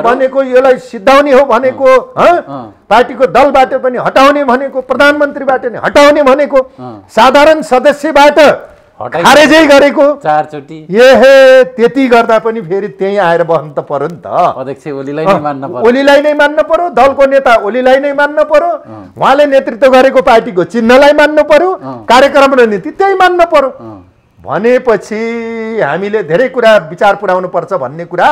भनेको यसलाई सिद्धाउने हो भनेको, पार्टीको दलबाट पनि हटाउने भनेको, प्रधानमन्त्रीबाट नि हटाउने भनेको, साधारण सदस्यबाट खारेजै गरेको 4 चोटि। त्यति गर्दा पनि फेरि त्यही आएर बस्नु त पर्यो नि त। अध्यक्ष ओलीलाई नै मान्न पर्यो, दलको नेता ओलीलाई नै मान्न पर्यो, उहाँले नेतृत्व गरेको पार्टीको चिन्हलाई मान्नु पर्यो, कार्यक्रम र नीति त्यही मान्न पर्यो। भनेपछि हामीले धेरै कुरा विचार पुर्याउनु पर्छ भन्ने कुरा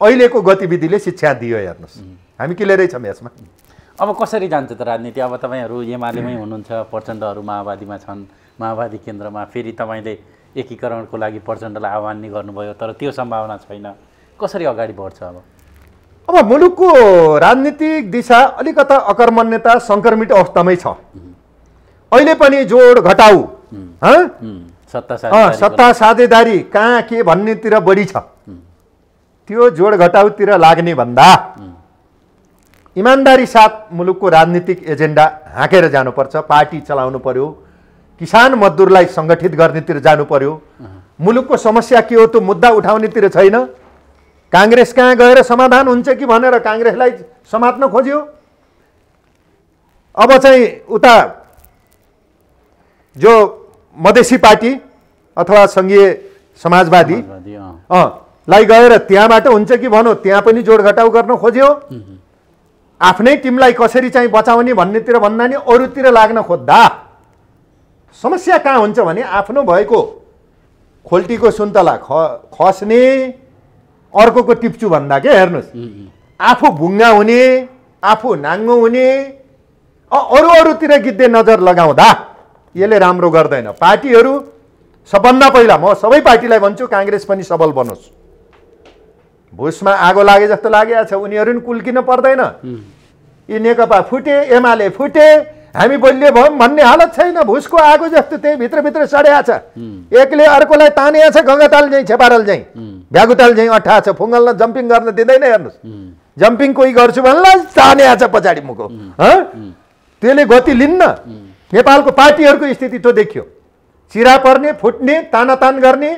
अहिलेको गतिविधिले शिक्षा दियो। हेर्नुहोस् हामी क्लियरै छौँ यसमा। अब कसरी जान्छ त राजनीति? अब तपाईँहरू एमालेमै हुनुहुन्छ, प्रचण्डहरू माओवादीमा छन्, माओवादी केन्द्रमा फेरि तपाईँले एकीकरणको लागि प्रचण्डलाई आह्वान नै गर्नुभयो, तर त्यो सम्भावना छैन। कसरी अगाडि बढ्छ अब मुलुकको राजनीतिक दिशा अलिकता अकर्मण्यता सङ्क्रमित अवस्थामै छ। अहिले पनि जोड घटाउ सत्ता साझेदारी कहाँ के भन्नेतिर बढी छ। त्यो जोड घटाउतिर लाग्ने भन्दा इमान्दारी साथ मुलुकको राजनीतिक एजेन्डा हाँकेर जानुपर्छ। पार्टी चलाउनु पर्यो, किसान मजदुरलाई सङ्गठित गर्नेतिर जानु पर्यो। मुलुकको समस्या के हो त्यो मुद्दा उठाउनेतिर छैन। काङ्ग्रेस कहाँ गएर समाधान हुन्छ कि भनेर काङ्ग्रेसलाई समात्न खोज्यो। अब चाहिँ उता जो मधेसी पार्टी अथवा सङ्घीय समाजवादी लाई गएर त्यहाँबाट हुन्छ कि भनौँ त्यहाँ पनि जोड घटाउ गर्न खोज्यो। आफ्नै टिमलाई कसरी चाहिँ बचाउने भन्नेतिर भन्दा नि अरूतिर लाग्न खोज्दा समस्या कहाँ हुन्छ भने आफ्नो भएको खोल्टीको सुन्तला खस्ने, अर्कोको टिप्चु भन्दा के। हेर्नुहोस् आफू भुङ्गा हुने, आफू नाङ्गो हुने, अरूतिर गिद्धे नजर लगाउँदा यसले राम्रो गर्दैन। पार्टीहरू सबभन्दा पहिला म सबै पार्टीलाई भन्छु काङ्ग्रेस पनि सबल बनोस्। भुसमा आगो लागे जस्तो लागेको छ, उनीहरू पनि कुल्किन पर्दैन। यी नेकपा फुटे, एमाले फुटे, हामी बलियो भयौँ भन्ने हालत छैन। भुसको आगो जस्तो त्यही भित्रभित्र सड्या छ। एकले अर्कोलाई तानिया छ, गङ्गाताल झैँ छेपारल झैँ भ्यागुताल झैँ अठा छ। फुङ्गल्न जम्पिङ गर्न दिँदैन। हेर्नुहोस्, जम्पिङ कोही गर्छु भन्नलाई तानिया छ पछाडि मुखो। त्यसले गति लिन्न। नेपालको पार्टीहरूको स्थिति त्यो देखियो। चिरा पर्ने, फुट्ने, तानातान गर्ने,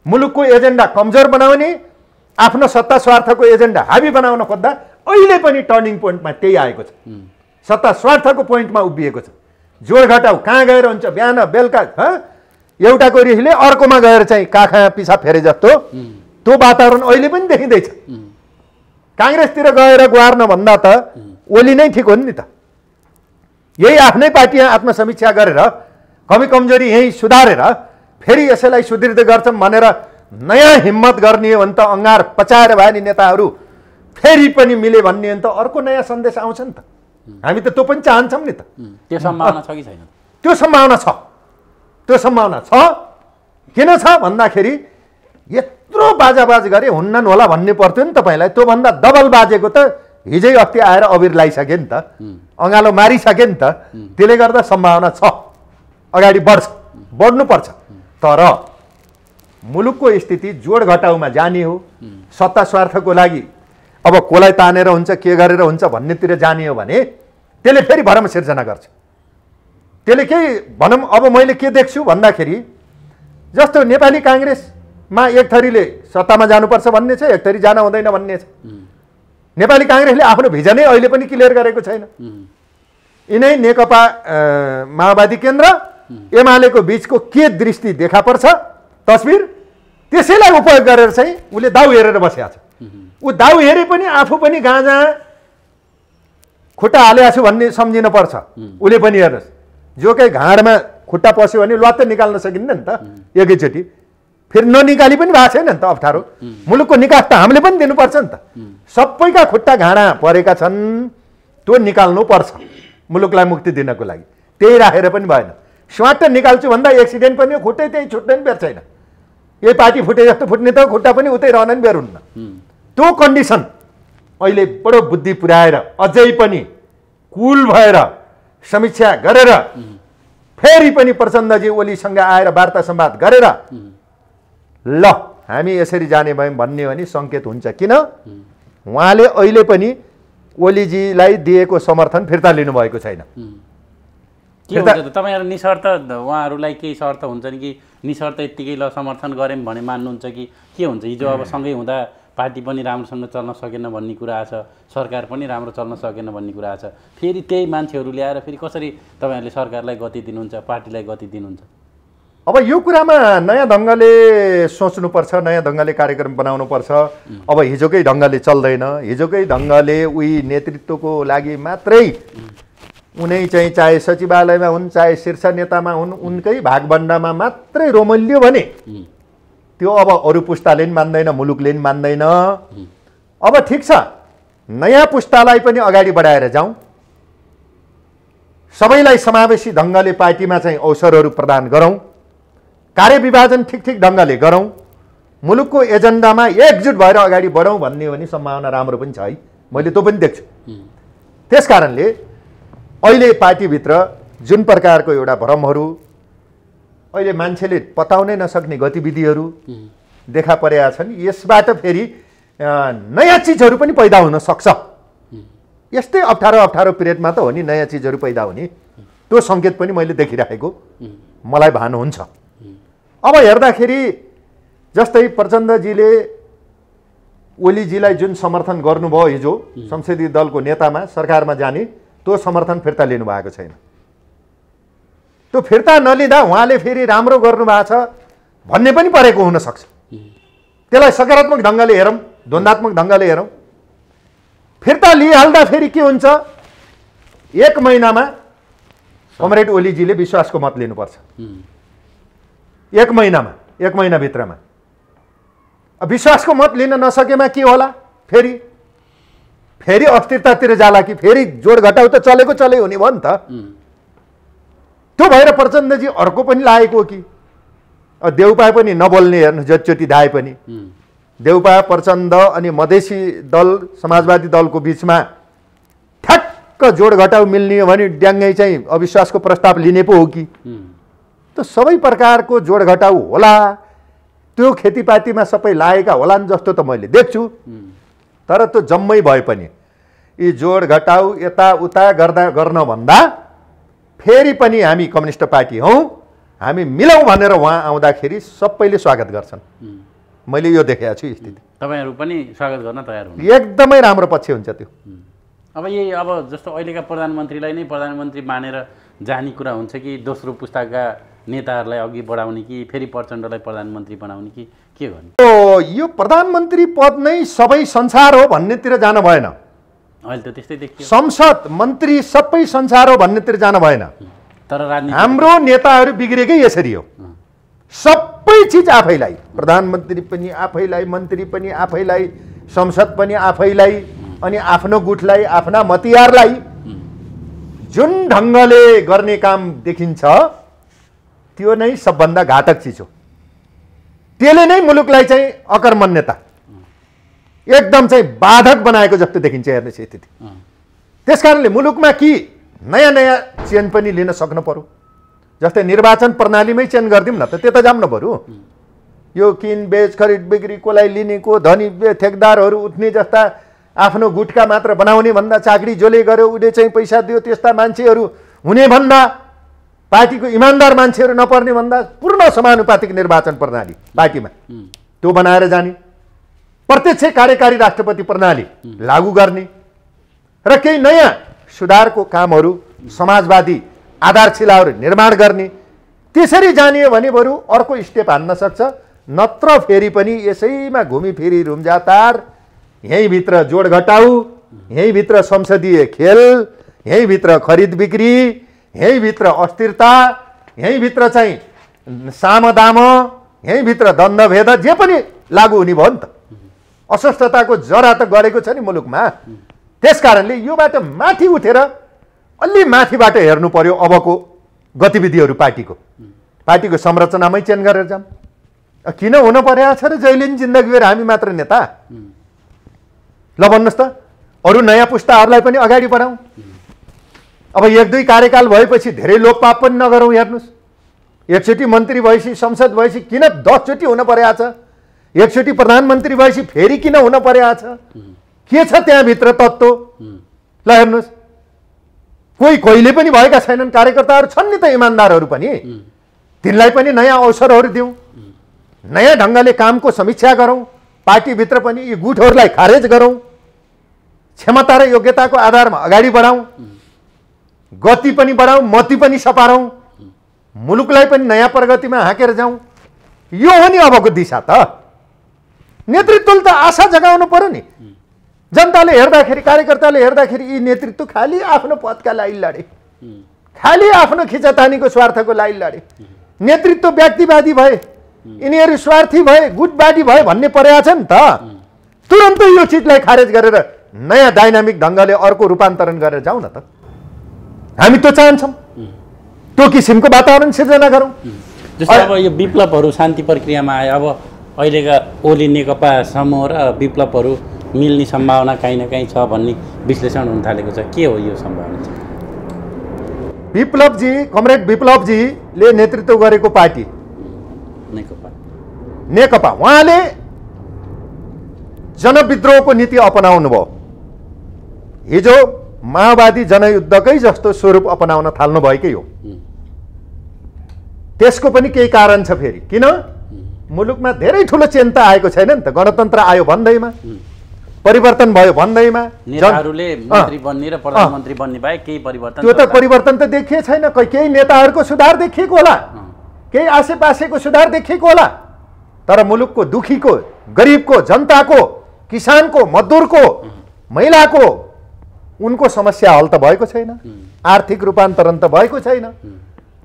मुलुकको एजेन्डा कमजोर बनाउने, आफ्नो सत्ता स्वार्थको एजेन्डा हाबी बनाउन खोज्दा अहिले पनि टर्निङ पोइन्टमा त्यही आएको छ। सत्ता स्वार्थको पोइन्टमा उभिएको छ। जोड घटाउ कहाँ गएर हुन्छ, बिहान बेलुका एउटाको रिसले अर्कोमा गएर चाहिँ काखा पिसाब फेरे जस्तो त्यो वातावरण अहिले पनि देखिँदैछ। काङ्ग्रेसतिर गएर गुहार्न भन्दा त ओली नै ठिक हो नि त। यही आफ्नै पार्टी आत्मसमीक्षा गरेर कमी कमजोरी यही सुधारेर फेरि यसैलाई सुदृढ गर्छौँ भनेर नयाँ हिम्मत गर्ने हो भने त अङ्गार पचाएर भए नि नेताहरू फेरि पनि मिले भन्ने हो भने त अर्को नयाँ सन्देश आउँछ नि त। हामी त त्यो पनि चाहन्छौँ नि त। त्यो सम्भावना छ कि छैन? त्यो सम्भावना छ। त्यो सम्भावना छ। किन छ भन्दाखेरि यत्रो बाजाबाज गरे हुन्न होला भन्ने पर्थ्यो नि तपाईँलाई। त्योभन्दा डबल बाजेको त हिजै अस्ति आएर अबिर लगाइसक्यो नि त, अँगालो मारिसक्यो नि त। त्यसले गर्दा सम्भावना छ, अगाडि बढ्छ, बढ्नुपर्छ। तर मुलुकको स्थिति जोड घटाउमा जाने हो, सत्ता स्वार्थको लागि अब कसलाई तानेर हुन्छ, के गरेर हुन्छ भन्नेतिर जाने हो भने त्यसले फेरि भरम सिर्जना गर्छ। त्यसले केही भनौँ अब मैले के देख्छु भन्दाखेरि जस्तो नेपाली काङ्ग्रेसमा एक थरीले सत्तामा जानुपर्छ भन्ने छ, एक थरी जान हुँदैन भन्ने छ। नेपाली काङ्ग्रेसले आफ्नो भिजनै अहिले पनि क्लियर गरेको छैन। यिनै नेकपा माओवादी केन्द्र एमालेको बिचको के दृष्टि देखा पर्छ तस्बिर, त्यसैलाई उपयोग गरेर चाहिँ उसले दाउ हेरेर बसेको छ। ऊ दाउ हेरे पनि आफू पनि गाँजा खुट्टा हालेको छु भन्ने सम्झिनुपर्छ। उसले पनि हेर्नुहोस्, जोकै घाँडमा खुट्टा पस्यो भने लत्त निकाल्न सकिन्न नि त एकैचोटि। फेरि ननिकाली पनि भएको छैन नि त अप्ठ्यारो। मुलुकको निकास त हामीले पनि दिनुपर्छ नि त। सबैका खुट्टा घाँडा परेका छन्, त्यो निकाल्नु पर्छ मुलुकलाई मुक्ति दिनको लागि। त्यही राखेर पनि भएन। स्वाट निकाल्छु भन्दा एक्सिडेन्ट पनि हो, खुट्टै त्यही छुट्ने पनि बेर छैन। यही पार्टी फुटे जस्तो फुट्ने त खुट्टा पनि उतै रहन पनि बेर हुन्न। त्यो कन्डिसन अहिले बडो बुद्धि पुर्याएर अझै पनि कुल भएर समीक्षा गरेर फेरि पनि प्रचण्डजी ओलीसँग आएर वार्ता संवाद गरेर ल हामी यसरी जाने भयौँ भन्ने हो भने सङ्केत हुन्छ। किन उहाँले अहिले पनि ओलीजीलाई दिएको समर्थन फिर्ता लिनुभएको छैन। के हुन्छ त तपाईँहरू निशर्त उहाँहरूलाई केही शर्त हुन्छ नि कि निशर्त यत्तिकै ल समर्थन गऱ्यौँ भने मान्नुहुन्छ कि के हुन्छ? हिजो अब सँगै हुँदा पार्टी पनि राम्रोसँग चल्न सकेन भन्ने कुरा छ, सरकार पनि राम्रो चल्न सकेन भन्ने कुरा छ। फेरि त्यही मान्छेहरू ल्याएर फेरि कसरी तपाईँहरूले सरकारलाई गति दिनुहुन्छ, पार्टीलाई गति दिनुहुन्छ? अब यो कुरामा नयाँ ढङ्गले सोच्नुपर्छ, नयाँ ढङ्गले कार्यक्रम बनाउनुपर्छ। अब हिजोकै ढङ्गले चल्दैन। हिजोकै ढङ्गले उही नेतृत्वको लागि मात्रै उनै चाहिँ चाहे सचिवालयमा हुन् चाहे शीर्ष नेतामा हुन् उनकै भागभण्डामा मात्रै रोमल्यो भने त्यो अब अरू पुस्ताले पनि मान्दैन, मुलुकले पनि मान्दैन। अब ठिक छ, नयाँ पुस्तालाई पनि अगाडि बढाएर जाउँ, सबैलाई समावेशी ढङ्गले पार्टीमा चाहिँ अवसरहरू प्रदान गरौँ, कार्यविभाजन ठिक ठिक ढङ्गले गरौँ, मुलुकको एजेन्डामा एकजुट भएर अगाडि बढौँ भन्ने हो भने सम्भावना राम्रो पनि छ है। मैले त्यो पनि देख्छु। त्यस कारणले अहिले पार्टीभित्र जुन प्रकारको एउटा भ्रमहरू, अहिले मान्छेले पताउनै नसक्ने गतिविधिहरू देखा परेका छन्, यसबाट फेरि नयाँ चिजहरू पनि पैदा हुन सक्छ। यस्तै अप्ठ्यारो पिरियडमा त हो नि नयाँ चिजहरू पैदा हुने। त्यो सङ्केत पनि मैले देखिराखेको मलाई भान हुन्छ। अब हेर्दाखेरि जस्तै प्रचण्डजीले ओलीजीलाई जुन समर्थन गर्नुभयो हिजो संसदीय दलको नेतामा सरकारमा जाने, त्यो समर्थन फिर्ता लिनुभएको छैन। त्यो फिर्ता नलिँदा उहाँले फेरि राम्रो गर्नुभएको छ भन्ने पनि परेको हुनसक्छ। त्यसलाई सकारात्मक ढङ्गले हेरौँ, द्वन्द्वात्मक ढङ्गले हेरौँ। फिर्ता लिइहाल्दा फेरि के हुन्छ, 1 महिनामा कमरेड ओलीजीले विश्वासको मत लिनुपर्छ। 1 महिनामा, 1 महिनाभित्रमा विश्वासको मत लिन नसकेमा के होला? फेरि अस्थिरतातिर जाला कि फेरि जोड घटाउ त चलेको चलै हुने भयो नि त। त्यो भएर प्रचण्डजी अर्को पनि लागेको हो कि देउपा पनि नबोल्ने हेर्नु जतिचोटि धाए पनि देउपा प्रचण्ड अनि मधेसी दल समाजवादी दलको बिचमा ठ्याक्क जोड घटाउ मिल्ने हो भने ड्याङ्गै चाहिँ अविश्वासको प्रस्ताव लिने पो हो कि त सबै प्रकारको जोड घटाउ होला त्यो खेतीपातीमा सबै लागेका होलान् जस्तो त मैले देख्छु तर त्यो जम्मै भए पनि यी जोड घटाउ यताउता गर्न भन्दा फेरि पनि हामी कम्युनिस्ट पार्टी हौँ हामी मिलाउँ भनेर उहाँ आउँदाखेरि सबैले स्वागत गर्छन् मैले यो देखेको छु स्थिति तपाईहरु पनि स्वागत गर्न तयार हुनुहुन्छ एकदमै राम्रो पक्ष हुन्छ त्यो अब यही अब जस्तो अहिलेका प्रधानमन्त्रीलाई नै प्रधानमन्त्री मानेर जाने कुरा हुन्छ कि दोस्रो पुस्ताका नेताहरूलाई अघि बढाउने कि फेरि प्रचण्डलाई प्रधानमन्त्री बनाउने कि के गर्ने यो प्रधानमन्त्री पद नै सबै संसार हो भन्नेतिर जान भएन अहिले त त्यस्तै देखियो संसद मन्त्री सबै संसार हो भन्नेतिर जान भएन तर राजनीति हाम्रो नेताहरू बिग्रेकै यसरी हो सबै चिज आफैलाई प्रधानमन्त्री पनि आफैलाई मन्त्री पनि आफैलाई संसद पनि आफैलाई अनि आफ्नो गुटलाई आफ्ना मतियारलाई जुन ढङ्गले गर्ने काम देखिन्छ त्यो नै सबभन्दा घातक चिज हो त्यसले नै मुलुकलाई चाहिँ अकर्मण्यता एकदम चाहिँ बाधक बनाएको जस्तो देखिन्छ हेर्नुहोस् स्थिति त्यसकारणले मुलुकमा कि नयाँ नयाँ चेन पनि लिन सक्नु पर्यो जस्तै निर्वाचन प्रणालीमै चेन गरिदिउँ न त त्यता जाऊँ न बरु यो किन बेच खरिद बिक्री कसलाई लिने को धनी ठेकदारहरू उठ्ने जस्ता आफ्नो गुटका मात्र बनाउने भन्दा चाकरी जसले गर्यो उसले चाहिँ पैसा दियो त्यस्ता मान्छेहरू हुने भन्दा पार्टीको इमान्दार मान्छेहरू नपर्ने भन्दा पूर्ण समानुपातिक निर्वाचन प्रणाली पार्टीमा त्यो बनाएर जाने प्रत्यक्ष कार्यकारी राष्ट्रपति प्रणाली लागू गर्ने र केही नयाँ सुधारको कामहरू समाजवादी आधारशिलाहरू निर्माण गर्ने त्यसरी जाने भने बरु अर्को स्टेप हान्न सक्छ नत्र फेरि पनि यसैमा घुमिफिरी रुम्जातार यहीँभित्र जोड घटाउ यहीँभित्र संसदीय खेल यहीँभित्र खरिद बिक्री यहीँभित्र अस्थिरता यहीँभित्र चाहिँ सामदाम यहीँभित्र द्वन्द्वभेद जे पनि लागू हुने भयो नि त अस्वस्थताको जरा त गढेको छ नि मुलुकमा त्यसकारणले योबाट माथि उठेर अलि माथिबाट हेर्नु पर्यो अबको गतिविधिहरू पार्टीको संरचनामै चेन्ज गरेर जाऊँ किन हुन परेको छ र जहिले नि जिन्दगीभर हामी मात्र नेता ल भन्नुहोस् त अरू नयाँ पुस्ताहरूलाई पनि अगाडि बढाउँ अब एक दुई कार्यकाल भएपछि धेरै लोकपाप पनि नगरौँ हेर्नुहोस् एकचोटि मन्त्री भएपछि संसद भएपछि किन 10 चोटि हुन परेको छ एकचोटि प्रधानमन्त्री भएपछि फेरि किन हुन परेको छ के छ त्यहाँभित्र तत्त्व ल हेर्नुहोस् कोही कहिले पनि भएका छैनन् कार्यकर्ताहरू छन् नि त इमान्दारहरू पनि तिनलाई पनि नयाँ अवसरहरू दिउँ नयाँ ढङ्गले कामको समीक्षा गरौँ पार्टीभित्र पनि यी गुटहरूलाई खारेज गरौँ क्षमता र योग्यताको आधारमा अगाडि बढाउँ गति पनि बढाउँ मति पनि सपारौँ मुलुकलाई पनि नयाँ प्रगतिमा हाँकेर जाउँ यो हो नि अबको दिशा त नेतृत्वले त आशा जगाउनु पर्यो नि जनताले हेर्दाखेरि कार्यकर्ताले हेर्दाखेरि यी नेतृत्व खालि आफ्नो पदका लागि लडे खालि आफ्नो खिचातानीको स्वार्थको लागि लडे नेतृत्व व्यक्तिवादी भए यिनीहरू स्वार्थी भए गुटवादी भए भन्ने परेको छ नि त तुरन्तै यो चिजलाई खारेज गरेर नयाँ डाइनामिक ढङ्गले अर्को रूपान्तरण गरेर जाउँ न त हामी त्यो चाहन्छौँ त्यो किसिमको वातावरण सिर्जना गरौँ जस्तो अब यो विप्लवहरू शान्ति प्रक्रियामा आए अब अहिलेका ओली नेकपा समूह र विप्लवहरू मिल्ने सम्भावना काहीँ न काहीँ छ भन्ने विश्लेषण हुन थालेको छ के हो यो सम्भावना विप्लवजी कमरेड विप्लवजीले नेतृत्व गरेको पार्टी नेकपा उहाँले जनविद्रोहको नीति अपनाउनु भयो हिजो माओवादी जनयुद्धकै जस्तो स्वरूप अपनाउन थाल्नु भएकै हो त्यसको पनि केही कारण छ फेरि किन मुलुकमा धेरै ठुलो चेन त आएको छैन नि त गणतन्त्र आयो भन्दैमा परिवर्तन भयो भन्दैमा नेताहरूले मन्त्री बन्ने र प्रधानमन्त्री बन्ने बाहेक केही परिवर्तन त्यो त परिवर्तन त देखिए छैन केही नेताहरूको सुधार देखिएको होला केही आसेपासेको सुधार देखिएको होला तर मुलुकको दुखीको गरिबको जनताको किसानको मजदुरको महिलाको उनको समस्या हल त भएको छैन आर्थिक रूपान्तरण त भएको छैन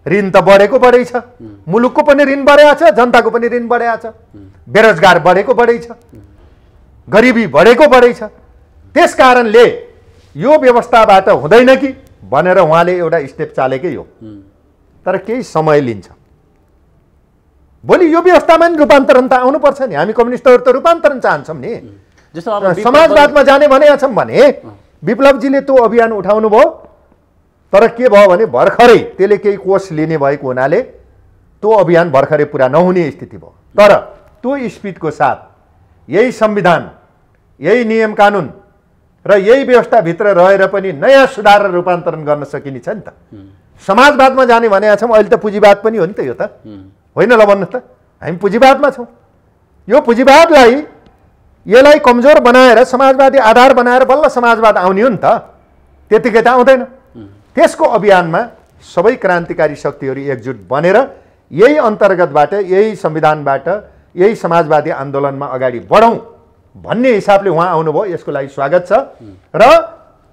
ऋण त बढेको बढै छ मुलुकको पनि ऋण बढेको छ जनताको पनि ऋण बढेको छ बेरोजगार बढेको बढै छ गरिबी बढेको बढै छ त्यसकारणले यो व्यवस्थाबाट हुँदैन कि भनेर उहाँले एउटा स्टेप चालेकै हो तर केही समय लिन्छ भोलि यो व्यवस्थामा नि रूपान्तरण त आउनुपर्छ नि। हामी कम्युनिस्टहरू त रूपान्तरण चाहन्छौँ नि। जस्तो अब समाजवादमा जाने भनेका छौँ भने विप्लवजीले त्यो अभियान उठाउनु भयो, तर के भयो भने भर्खरै त्यसले केही कोष लिने भएको हुनाले त्यो अभियान भर्खरै पुरा नहुने स्थिति भयो। तर त्यो स्पिडको साथ यही संविधान, यही नियम कानुन र यही व्यवस्थाभित्र रहेर पनि नयाँ सुधार र रूपान्तरण गर्न सकिनेछ नि त। समाजवादमा जाने भनेका छौँ, अहिले त पुँजीवाद पनि हो नि त यो त, होइन ल भन्नुहोस् त। हामी पुँजीवादमा छौँ। यो पुँजीवादलाई यसलाई कमजोर बनाएर समाजवादी आधार बनाएर बल्ल समाजवाद आउने हो नि त, त्यतिकै त आउँदैन। त्यसको अभियानमा सबै क्रान्तिकारी शक्तिहरू एकजुट बनेर यही अन्तर्गतबाट, यही संविधानबाट, यही समाजवादी आन्दोलनमा अगाडि बढौँ भन्ने हिसाबले उहाँ आउनुभयो। यसको लागि स्वागत छ र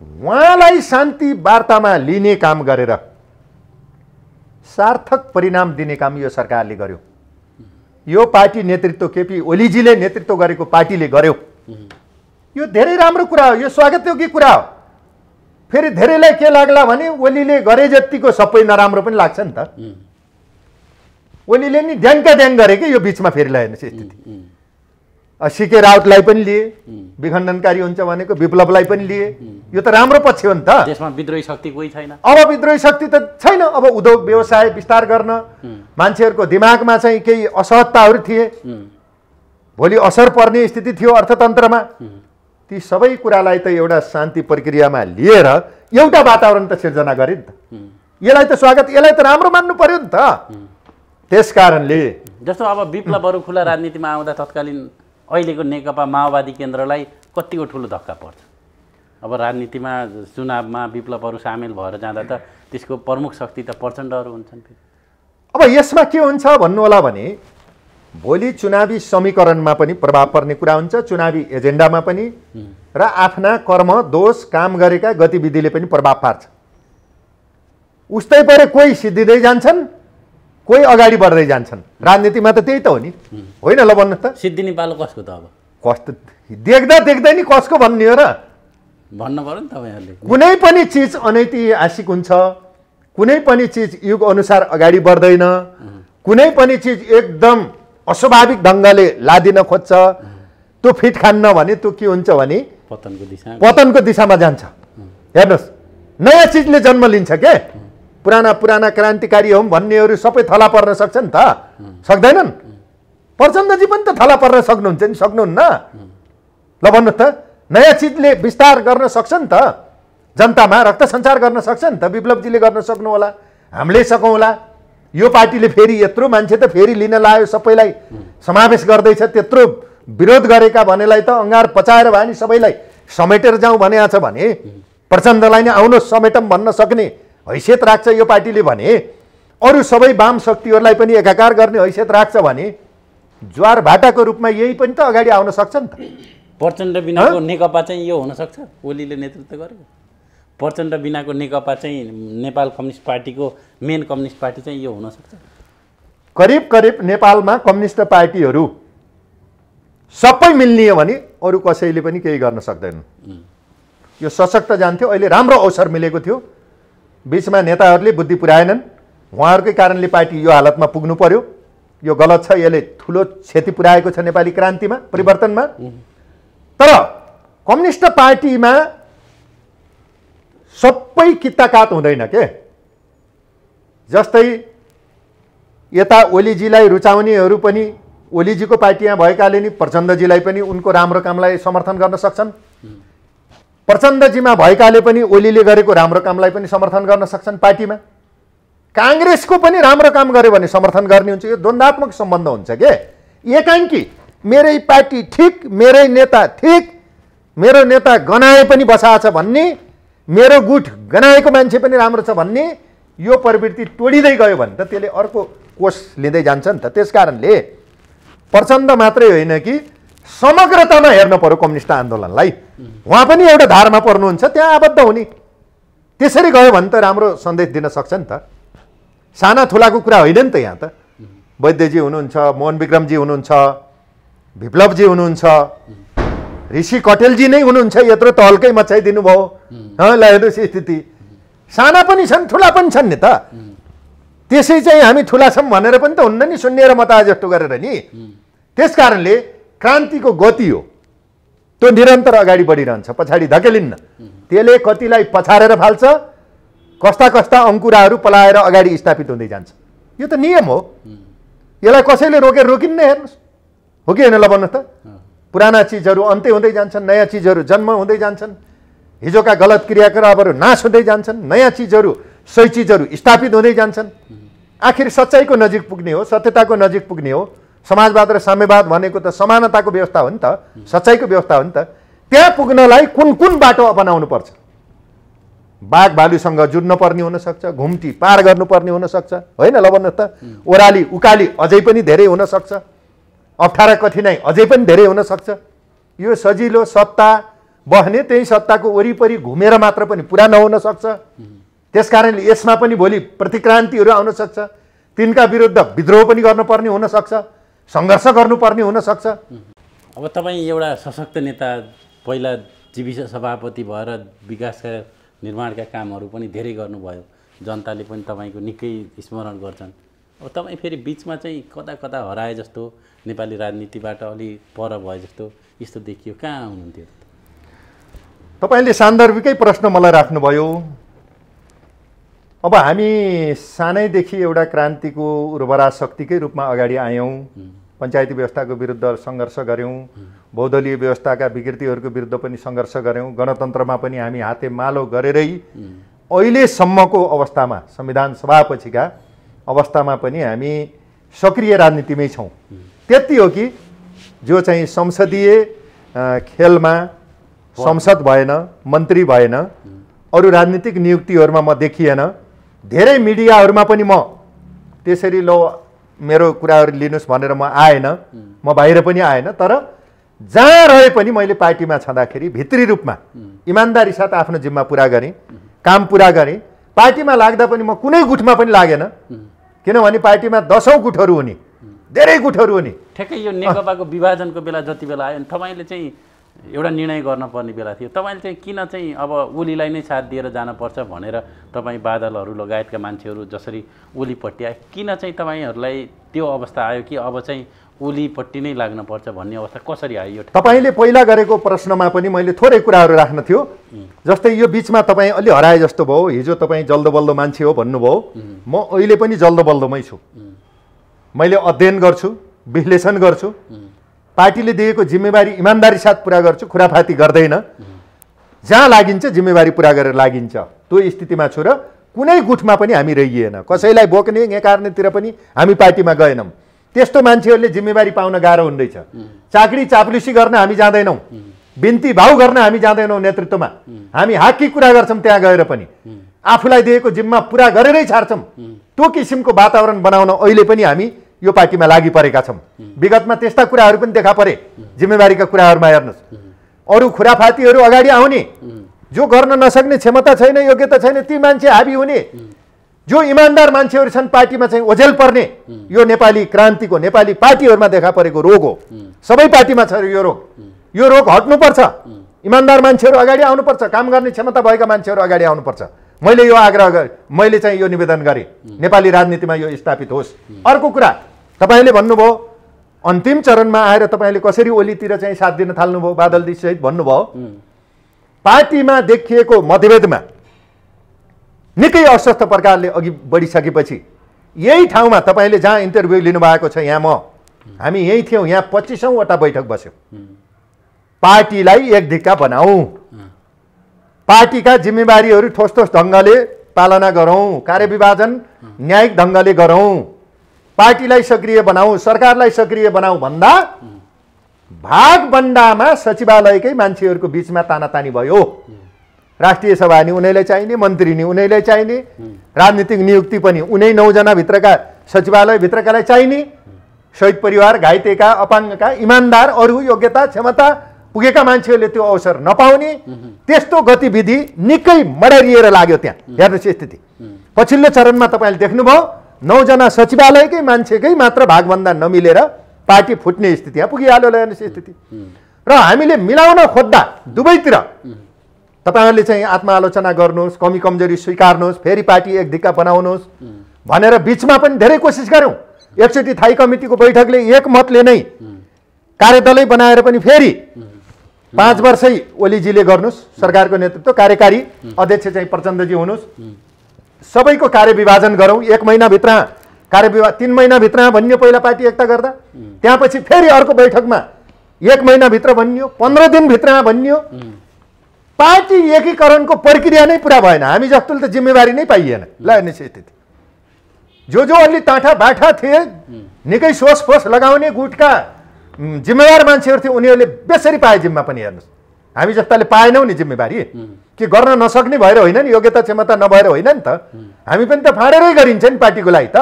उहाँलाई शान्ति वार्तामा लिने काम गरेर सार्थक परिणाम दिने काम यो सरकारले गर्यो। यो पार्टी नेतृत्व केपी ओलीजीले नेतृत्व गरेको पार्टीले गर्यो। यो धेरै राम्रो कुरा हो, यो स्वागतयोग्य कुरा हो। फेरि धेरैलाई के लाग्ला भने ओलीले गरे जतिको सबै नराम्रो पनि लाग्छ नि त। ओलीले नि ड्याङ्का ड्याङ गरे कि यो बिचमा फेरि हेर्नुहोस् स्थिति। सिके राउतलाई पनि लिए, विखण्डनकारी हुन्छ भनेको विप्लवलाई पनि लिए। यो त राम्रो पक्ष हो नि त। त्यसमा विद्रोही शक्ति कोही छैन। अब विद्रोही शक्ति त छैन। अब उद्योग व्यवसाय विस्तार गर्न मान्छेहरूको दिमागमा चाहिँ केही असहजताहरू थिए, भोलि असर पर्ने स्थिति थियो अर्थतन्त्रमा। ती सबै कुरालाई त एउटा शान्ति प्रक्रियामा लिएर एउटा वातावरण त सिर्जना गरे नि त। यसलाई त स्वागत, यसलाई त राम्रो मान्नु पर्यो नि त। त्यसकारणले जस्तो अब विप्लवहरू खुला राजनीतिमा आउँदा तत्कालीन अहिलेको नेकपा माओवादी केन्द्रलाई कतिको ठुलो धक्का पर्छ। अब राजनीतिमा चुनावमा विप्लवहरू सामेल भएर जाँदा त त्यसको प्रमुख शक्ति त प्रचण्डहरू हुन्छन्। अब यसमा के हुन्छ भन्नु होला भने भोलि चुनावी समीकरणमा पनि प्रभाव पर्ने कुरा हुन्छ, चुनावी एजेन्डामा पनि, र आफ्ना कर्म दोष काम गरेका गतिविधिले पनि प्रभाव पार्छ। उस्तै परे कोही सिद्धिँदै जान्छन्, कोही अगाडि बढ्दै जान्छन्। राजनीतिमा त त्यही त हो नि, होइन ल भन्नुहोस् त। सिद्धिने पालो कसको त अब? कस्तो देख्दा देख्दै नि कसको भन्ने हो र? भन्नु पर्यो नि तपाईँहरूले। कुनै पनि चिज अनैतिहासिक हुन्छ, कुनै पनि चिज युग अनुसार अगाडि बढ्दैन, कुनै पनि चिज एकदम अस्वाभाविक ढङ्गले लादिन खोज्छ, त्यो फिट खान्न भने त्यो के हुन्छ भने पतनको दिशामा जान्छ। हेर्नुहोस्, नयाँ चिजले जन्म लिन्छ के। पुराना क्रान्तिकारी हौँ भन्नेहरू सबै थला पर्न सक्छ नि त? सक्दैनन्। प्रचण्डजी पनि त थला पर्न सक्नुहुन्छ नि, सक्नुहुन्न? ल भन्नुहोस् त। नयाँ चिजले विस्तार गर्न सक्छ नि त, जनतामा रक्त सञ्चार गर्न सक्छ नि त। विप्लवजीले गर्न सक्नु होला, हामीले सकौँला। यो पार्टीले फेरि यत्रो मान्छे त फेरि लिन लायो, सबैलाई समावेश गर्दैछ। त्यत्रो विरोध गरेका भनेलाई त अँगार पचाएर भए नि सबैलाई समेटेर जाउँ भनेको छ भने प्रचण्डलाई नै आउनुहोस् समेटौँ भन्न सक्ने हैसियत राख्छ यो पार्टीले भने, अरू सबै वाम शक्तिहरूलाई पनि एकाकार गर्ने हैसियत राख्छ भने ज्वार भाटाको रूपमा यही पनि त अगाडि आउन सक्छ नि त। प्रचण्ड बिनाको नेकपा चाहिँ यो हुनसक्छ? ओलीले नेतृत्व गरेको प्रचण्ड बिनाको नेकपा चाहिँ नेपाल कम्युनिस्ट पार्टीको मेन कम्युनिस्ट पार्टी चाहिँ यो हुनसक्छ? करिब करिब नेपालमा कम्युनिस्ट पार्टीहरू सबै मिल्ने हो भने अरू कसैले पनि केही गर्न सक्दैनन्। यो सशक्त जान्थ्यो। अहिले राम्रो अवसर मिलेको थियो, बिचमा नेताहरूले बुद्धि पुर्याएनन्, उहाँहरूकै कारणले पार्टी यो हालतमा पुग्नु पर्यो। यो गलत छ, यसले ठुलो क्षति पुर्याएको छ नेपाली क्रान्तिमा, परिवर्तनमा। तर कम्युनिस्ट पार्टीमा सबै कित्ताकात हुँदैन के। जस्तै यता ओलीजीलाई रुचाउनेहरू पनि ओलीजीको पार्टीमा भएकाले नि प्रचण्डजीलाई पनि उनको राम्रो कामलाई समर्थन गर्न सक्छन्, प्रचण्डजीमा भएकाले पनि ओलीले गरेको राम्रो कामलाई पनि समर्थन गर्न सक्छन् पार्टीमा। काङ्ग्रेसको पनि राम्रो काम गर्यो भने समर्थन गर्ने हुन्छ। यो द्वन्द्वात्मक सम्बन्ध हुन्छ के। एकाङ्की मेरै पार्टी ठिक, मेरै नेता ठिक, मेरो नेता गनाए पनि बसाछ भन्ने, मेरो गुट गनाएको मान्छे पनि राम्रो छ भन्ने यो प्रवृत्ति तोडिँदै गयो भने त त्यसले अर्को कोष लिँदै जान्छ नि त। त्यसकारणले प्रचण्ड मात्रै होइन कि समग्रतामा हेर्न पर्यो कम्युनिस्ट आन्दोलनलाई। उहाँ पनि एउटा धारमा पर्नुहुन्छ, त्यहाँ आबद्ध हुने। त्यसरी गयो भने त राम्रो सन्देश दिन सक्छ नि त। साना ठुलाको कुरा होइन नि त। यहाँ त वैद्यजी हुनुहुन्छ, मोहन विक्रमजी हुनुहुन्छ, विप्लवजी हुनुहुन्छ, ऋषि कटेलजी नै हुनुहुन्छ। यत्रो तहल्कै मचाइदिनु भयो। ल हेर्नुहोस् स्थिति। साना पनि छन्, ठुला पनि छन् नि त। त्यसै चाहिँ हामी ठुला छौँ भनेर पनि त हुन्न नि, सुन्निएर मताए जस्तो गरेर नि। त्यस कारणले क्रान्तिको गति हो त्यो निरन्तर अगाडि बढिरहन्छ, पछाडि धकेलिन्न। त्यसले कतिलाई पछारेर फाल्छ, कस्ता कस्ता अङ्कुराहरू पलाएर अगाडि स्थापित हुँदै जान्छ। यो त नियम हो, यसलाई कसैले रोकेर रोकिन्न। हेर्नुहोस्, हो कि होइन? ल भन्नुहोस् त। पुराना चिजहरू अन्त्य हुँदै जान्छन्, नयाँ चिजहरू जन्म हुँदै जान्छन्, हिजोका गलत क्रियाकलापहरू नाश हुँदै जान्छन्, नयाँ चिजहरू सही चिजहरू स्थापित हुँदै जान्छन्। आखिर सच्चाइको नजिक पुग्ने हो, सत्यताको नजिक पुग्ने हो। समाजवाद र साम्यवाद भनेको त समानताको व्यवस्था हो नि त, सच्चाइको व्यवस्था हो नि त। त्यहाँ पुग्नलाई कुन कुन बाटो अपनाउनु पर्छ? बाघ भालुसँग जुझ्न पर्ने हुनसक्छ, घुम्ती पार गर्नुपर्ने हुनसक्छ, होइन? ल भन्नुहोस् त। ओह्राली उकाली अझै पनि धेरै हुनसक्छ, अप्ठ्यारा कठिनाइ अझै पनि धेरै हुनसक्छ। यो सजिलो सत्ता बहने त्यही सत्ताको वरिपरि घुमेर मात्र पनि पुरा नहुन सक्छ। त्यसकारणले यसमा पनि भोलि प्रतिक्रान्तिहरू आउन सक्छ, तिनका विरुद्ध विद्रोह पनि गर्नुपर्ने हुनसक्छ, सङ्घर्ष गर्नुपर्ने हुनसक्छ। अब तपाईँ एउटा सशक्त नेता, पहिला जीविका सभापति भएर विकासका निर्माणका कामहरू पनि धेरै गर्नुभयो, जनताले पनि तपाईँको निकै स्मरण गर्छन्। अब तपाईँ फेरि बिचमा चाहिँ कता कता हराए जस्तो, नेपाली राजनीतिबाट अलि पर भए जस्तो यस्तो देखियो, कहाँ हुनुहुन्थ्यो? तपाईँले सान्दर्भिकै प्रश्न मलाई राख्नुभयो। अब हामी सानैदेखि एउटा क्रान्तिको उर्वरा शक्तिकै रूपमा अगाडि आयौँ, पञ्चायती व्यवस्थाको विरुद्ध सङ्घर्ष गऱ्यौँ, बहुदलीय व्यवस्थाका विकृतिहरूको विरुद्ध पनि सङ्घर्ष गऱ्यौँ, गणतन्त्रमा पनि हामी हातेमालो गरेरै अहिलेसम्मको अवस्थामा, संविधान सभापछिका अवस्थामा पनि हामी सक्रिय राजनीतिमै छौँ। त्यति हो कि जो चाहिँ संसदीय खेलमा संसद भएन, मन्त्री भएन, अरू राजनीतिक नियुक्तिहरूमा म देखिएन। धेरै मिडियाहरूमा पनि म त्यसरी लो मेरो कुराहरू लिनुहोस् भनेर म आएन, म बाहिर पनि आएन। तर जहाँ रहे पनि मैले पार्टीमा छँदाखेरि भित्री रूपमा इमान्दारी साथ आफ्नो जिम्मा पुरा गरेँ, काम पुरा गरेँ। पार्टीमा लाग्दा पनि म कुनै गुठमा पनि लागेन, किनभने पार्टीमा 10औं गुठहरू हुने, धेरै गुठहरू हुने। ठ्याक्कै यो नेकपाको विभाजनको बेला जति बेला आयो तपाईँले चाहिँ एउटा निर्णय गर्नुपर्ने बेला थियो, तपाईँले चाहिँ किन चाहिँ अब ओलीलाई नै साथ दिएर जानुपर्छ भनेर तपाईँ बादलहरू लगायतका मान्छेहरू जसरी ओलीपट्टि आए, किन चाहिँ तपाईँहरूलाई त्यो अवस्था आयो कि अब चाहिँ ओलीपट्टि नै लाग्नुपर्छ भन्ने अवस्था कसरी आयो? तपाईँले पहिला गरेको प्रश्नमा पनि मैले थोरै कुराहरू राख्न थियो। जस्तै यो बिचमा तपाईँ अलि हराए जस्तो भयो, हिजो तपाईँ जल्दो बल्दो मान्छे हो भन्नुभयो, म अहिले पनि जल्दो बल्दोमै छु। मैले अध्ययन गर्छु, विश्लेषण गर्छु, पार्टीले दिएको जिम्मेवारी इमान्दारी साथ पुरा गर्छु, खुराफाती गर्दैन। जहाँ लागिन्छ जिम्मेवारी पुरा गरेर लागिन्छ, त्यो स्थितिमा छु। र कुनै गुठमा पनि हामी रहिएन, कसैलाई बोक्ने नेकार्नेतिर पनि हामी पार्टीमा गएनौँ। त्यस्तो मान्छेहरूले जिम्मेवारी पाउन गाह्रो हुँदैछ। चाकरी चाप्लुसी गर्न हामी जाँदैनौँ, बिन्ती भाउ गर्न हामी जाँदैनौँ नेतृत्वमा। हामी हाकी कुरा गर्छौँ, त्यहाँ गएर पनि आफूलाई दिएको जिम्मा पुरा गरेरै छाड्छौँ। त्यो किसिमको वातावरण बनाउन अहिले पनि हामी यो पार्टीमा लागि परेका छौँ। विगतमा त्यस्ता कुराहरू पनि देखा परे, जिम्मेवारीका कुराहरूमा हेर्नुहोस्। अरू खुराफातीहरू अगाडि आउने, जो गर्न नसक्ने क्षमता छैन, योग्यता छैन, ती मान्छे हाबी हुने, जो इमान्दार मान्छेहरू छन् पार्टीमा चाहिँ ओझेल पर्ने, यो नेपाली क्रान्तिको, नेपाली पार्टीहरूमा देखा परेको रोग हो। सबै पार्टीमा छ यो रोग। यो रोग हट्नुपर्छ। इमान्दार मान्छेहरू अगाडि आउनुपर्छ, काम गर्ने क्षमता भएका मान्छेहरू अगाडि आउनुपर्छ। मैले यो आग्रह गरेँ, मैले चाहिँ यो निवेदन गरेँ, नेपाली राजनीतिमा यो स्थापित होस्। अर्को कुरा, तपाईँले भन्नुभयो अन्तिम चरणमा आएर तपाईँले कसरी ओलीतिर चाहिँ साथ दिन थाल्नुभयो, बादलजी सहित भन्नुभयो। पार्टीमा देखिएको मतभेदमा निकै अस्वस्थ प्रकारले अघि बढिसकेपछि यही ठाउँमा तपाईँले जहाँ इन्टरभ्यू लिनुभएको छ, यहाँ हामी यहीँ थियौँ, यहाँ 25औं वटा बैठक बस्यौँ। पार्टीलाई एक धिक्का बनाऊ, पार्टीका जिम्मेवारीहरू ठोस ठोस ढङ्गले पालना गरौँ, कार्यविभाजन न्यायिक ढङ्गले गरौँ, पार्टीलाई सक्रिय बनाऊ, सरकारलाई सक्रिय बनाऊ भन्दा भागबण्डामा सचिवालयकै मान्छेहरूको बिचमा तानातानी भयो। राष्ट्रिय सभा नि उनीलाई चाहिने, मन्त्री नि उनीलाई चाहिने, राजनीतिक नियुक्ति पनि उनै 9 जना भित्रका सचिवालय भित्रकालाई चाहिने, शहीद परिवार, घाइतेका, अपाङ्गका, इमान्दार, अरू योग्यता क्षमता पुगेका मान्छेहरूले त्यो अवसर नपाउने, त्यस्तो गतिविधि निकै मडरिएर लाग्यो। त्यहाँ हेर्नुहोस् स्थिति। पछिल्लो चरणमा तपाईँले देख्नुभयो 9 जना सचिवालयकै मान्छेकै मात्र भागभन्दा नमिलेर पार्टी फुट्ने स्थिति यहाँ पुगिहाल्यो। हेर्नुहोस् स्थिति। र हामीले मिलाउन खोज्दा दुवैतिर तपाईँहरूले चाहिँ आत्मआलोचना गर्नुहोस्, कमी कमजोरी स्वीकार्नुहोस्, फेरि पार्टी एक धिक्का बनाउनुहोस्, भनेर बिचमा पनि धेरै कोसिस गऱ्यौँ। एकचोटि थाई कमिटीको बैठकले एकमतले नै कार्यदलै बनाएर पनि फेरि 5 वर्षै ओलीजीले गर्नुहोस् सरकारको नेतृत्व, कार्यकारी अध्यक्ष चाहिँ प्रचण्डजी हुनुहोस्, सबैको कार्यविभाजन गरौँ। 1 महिनाभित्र कार्यविभाग 3 महिनाभित्र भनियो पहिला पार्टी एकता गर्दा, त्यहाँपछि फेरि अर्को बैठकमा 1 महिनाभित्र भनियो, 15 दिनभित्रमा भनियो। पार्टी एकीकरणको प्रक्रिया नै पुरा भएन। हामी जस्तोले त जिम्मेवारी नै पाइएन। ल हेर्नुहोस् स्थिति, जो अलि टाठा बाठा थिए, निकै सोच फोस लगाउने गुटका जिम्मेवार मान्छेहरू थिए, उनीहरूले बेसरी पाए जिम्मा पनि। हेर्नुहोस् हामी जस्ताले पाएनौँ नि जिम्मेवारी, कि गर्न नसक्ने भएर होइन नि, योग्यता क्षमता नभएर होइन नि त, हामी पनि त फाँडेरै गरिन्छ नि पार्टीको लागि त।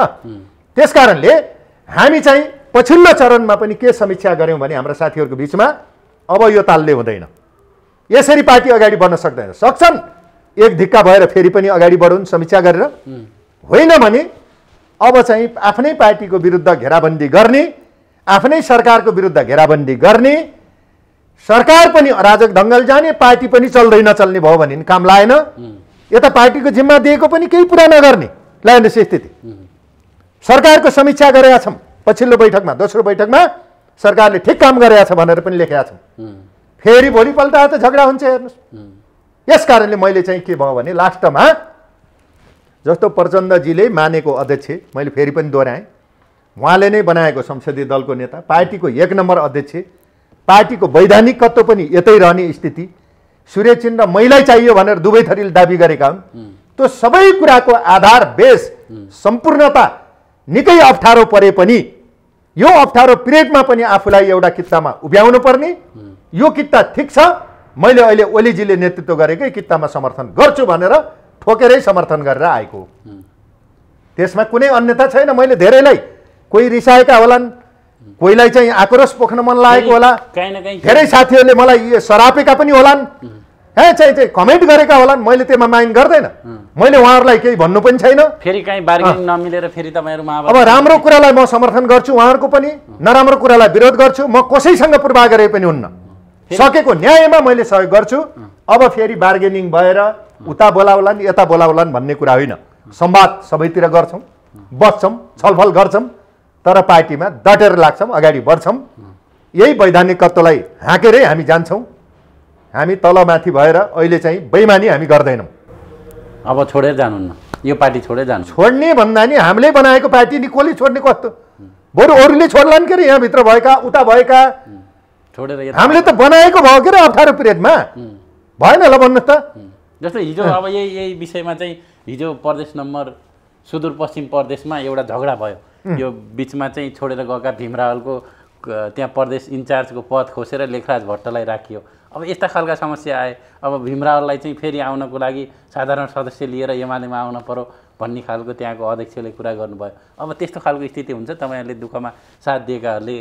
त्यस कारणले हामी चाहिँ पछिल्लो चरणमा पनि के समीक्षा गऱ्यौँ भने हाम्रा साथीहरूको बिचमा अब यो तालले हुँदैन, यसरी पार्टी अगाडि बढ्न सक्दैन। सक्छन् एक धिक्का भएर फेरि पनि अगाडि बढुन् समीक्षा गरेर, होइन भने अब चाहिँ आफ्नै पार्टीको विरुद्ध घेराबन्दी गर्ने, आफ्नै सरकारको विरुद्ध घेराबन्दी गर्ने, सरकार पनि अराजक ढङ्गले जाने, पार्टी पनि चल्दै नचल्ने भयो भने काम लागेन। यता पार्टीको जिम्मा दिएको पनि केही पुरा नगर्ने। ल हेर्नुहोस् स्थिति, सरकारको समीक्षा गरेका छौँ पछिल्लो बैठकमा, दोस्रो बैठकमा सरकारले ठिक काम गरेका छ भनेर पनि लेखेका छौँ। फेरि भोलिपल्ट त झगडा हुन्छ। हेर्नुहोस् यस कारणले मैले चाहिँ के भयो भने लास्टमा जस्तो प्रचण्डजीले मानेको अध्यक्ष, मैले फेरि पनि दोहोऱ्याएँ, उहाँले नै बनाएको संसदीय दलको नेता, पार्टीको 1 नम्बर अध्यक्ष, पार्टीको वैधानिकत्व पनि यतै रहने स्थिति, सूर्यचिन्ह महिलै चाहियो भनेर दुवै थरीले दाबी गरेका हुन्। त्यो सबै कुराको आधार बेस सम्पूर्णता निकै अप्ठ्यारो परे पनि यो अप्ठ्यारो पिरियडमा पनि आफूलाई एउटा कित्तामा उभ्याउनु पर्ने, यो कित्ता ठिक छ, मैले अहिले ओलीजीले नेतृत्व गरेकै कित्तामा समर्थन गर्छु भनेर ठोकेरै समर्थन गरेर आएको। त्यसमा कुनै अन्यथा छैन। मैले धेरैलाई, कोही रिसाएका होलान्, कोहीलाई चाहिँ आक्रोश पोख्न मन लागेको होला, धेरै साथीहरूले मलाई सरापेका पनि होलान्, चाहिँ कमेन्ट गरेका होलान्, मैले त्यसमा माइन्ड गर्दैन। मैले उहाँहरूलाई केही भन्नु पनि छैन। फेरि कहीँ बार्गेनिङ नमिलेर फेरि तपाईँहरूमा अब राम्रो कुरालाई म समर्थन गर्छु, उहाँहरूको पनि नराम्रो कुरालाई विरोध गर्छु। म कसैसँग पूर्वाग्रह पनि हुन्न, सकेको न्यायमा मैले सहयोग गर्छु। अब फेरि बार्गेनिङ भएर उता बोलाउलान् यता बोलाउलान् भन्ने कुरा होइन। संवाद सबैतिर गर्छौँ, बस्छौँ, छलफल गर्छौँ, तर पार्टीमा डटेर लाग्छौँ, अगाडि बढ्छौँ। यही वैधानिकत्वलाई हाँकेरै हामी जान्छौँ। हामी तलमाथि भएर अहिले चाहिँ बेइमानी हामी गर्दैनौँ। अब छोडेर जानुहुन्न, यो पार्टी छोडेर जानु? छोड्ने भन्दा नि हामीले बनाएको पार्टी नि कसले छोड्ने, कस्तो बरु अरूले छोड्लान् के अरे, यहाँभित्र भएका उता भएका छोडेर। हामीले त बनाएको भयो के अरे अप्ठ्यारो पिरियडमा, भएन? ल भन्नुहोस् त। जस्तै हिजो अब यही विषयमा चाहिँ हिजो प्रदेश नम्बर सुदूरपश्चिम प्रदेशमा एउटा झगडा भयो। यो बिचमा चाहिँ छोडेर गएका भीम रावलको त्यहाँ प्रदेश इन्चार्जको पद खोसेर लेखराज भट्टलाई राखियो। अब यस्ता खालका समस्या आए। अब भीम रावललाई चाहिँ फेरि आउनको लागि साधारण सदस्य लिएर एमालेमा आउन पर्यो भन्ने खालको त्यहाँको अध्यक्षले कुरा गर्नुभयो। अब त्यस्तो खालको स्थिति हुन्छ, तपाईँहरूले दुःखमा साथ दिएकाहरूले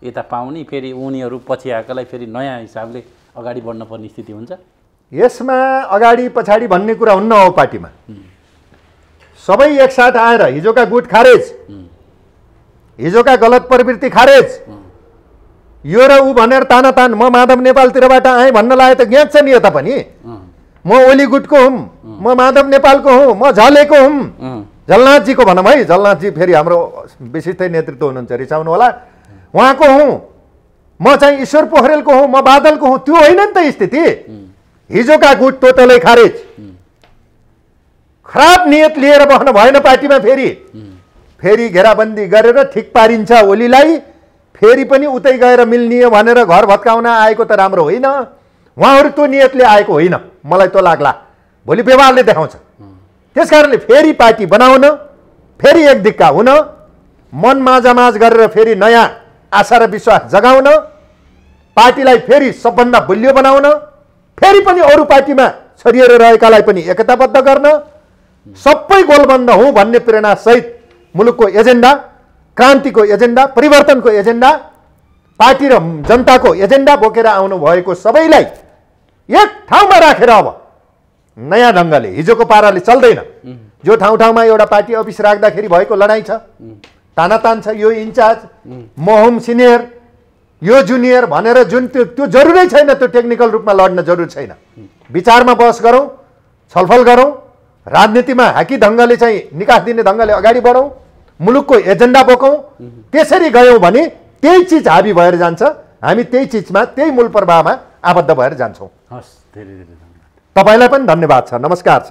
यता पाउने, फेरि उनीहरू पछि आएकालाई फेरि नयाँ हिसाबले अगाडि बढ्न पर्ने स्थिति हुन्छ। यसमा अगाडि पछाडि भन्ने कुरा हुन्न हो। पार्टीमा सबै एकसाथ आएर हिजोका गुट खारेज, हिजोका गलत प्रवृत्ति खारेज, यो र ऊ भनेर तानातान, म माधव नेपालतिरबाट आएँ भन्न लागे त ज्ञात छ नि यता पनि। म ओली गुटको हुँ, म माधव नेपालको हुँ, म झलेको हुँ, झलनाथजीको भनौँ है, झलनाथजी फेरि हाम्रो विशिष्टै नेतृत्व हुनुहुन्छ, रिसाउनु होला, उहाँको हुँ, म चाहिँ ईश्वर पोखरेलको हुँ, म बादलको हुँ। त्यो होइन नि त स्थिति। हिजोका गुट टोटलै खारेज, खराब नियत लिएर बस्न भएन पार्टीमा। फेरि घेराबन्दी गरेर ठिक पारिन्छ ओलीलाई, फेरि पनि उतै गएर मिल्ने भनेर घर भत्काउन आएको त राम्रो होइन। उहाँहरू त्यो नियतले आएको होइन, मलाई त्यो लाग्ला, भोलि व्यवहारले देखाउँछ। त्यस कारणले फेरि पार्टी बनाउन, फेरि एक दिक्का हुन, मन माझामाझ गरेर फेरि नयाँ आशा र विश्वास जगाउन, पार्टीलाई फेरि सबभन्दा बलियो बनाउन, फेरि पनि अरू पार्टीमा छरिएर रहेकालाई पनि एकताबद्ध गर्न, सबै गोलबन्द हुँ भन्ने प्रेरणासहित मुलुकको एजेन्डा, क्रान्तिको एजेन्डा, परिवर्तनको एजेन्डा, पार्टी र जनताको एजेन्डा बोकेर आउनु भएको सबैलाई एक ठाउँमा राखेर अब नयाँ ढङ्गले, हिजोको पाराले चल्दैन। जो ठाउँ ठाउँमा एउटा पार्टी अफिस राख्दाखेरि भएको लडाइँ छ, तानातान छ, यो इन्चार्ज, म हुम सिनियर, यो जुनियर भनेर जुन त्यो जरुरै छैन। त्यो टेक्निकल रूपमा लड्न जरुरी छैन। विचारमा बहस गरौँ, छलफल गरौँ राजनीतिमा हाकी ढङ्गले चाहिँ निकास दिने ढङ्गले अगाडि बढौँ, मुलुकको एजेन्डा बोकौँ। त्यसरी गयौँ भने त्यही चिज हाबी भएर जान्छ। हामी त्यही चिजमा, त्यही मूल प्रवाहमा आबद्ध भएर जान्छौँ। हस्, धेरै धेरै धन्यवाद। तपाईँलाई पनि धन्यवाद छ। नमस्कार छ।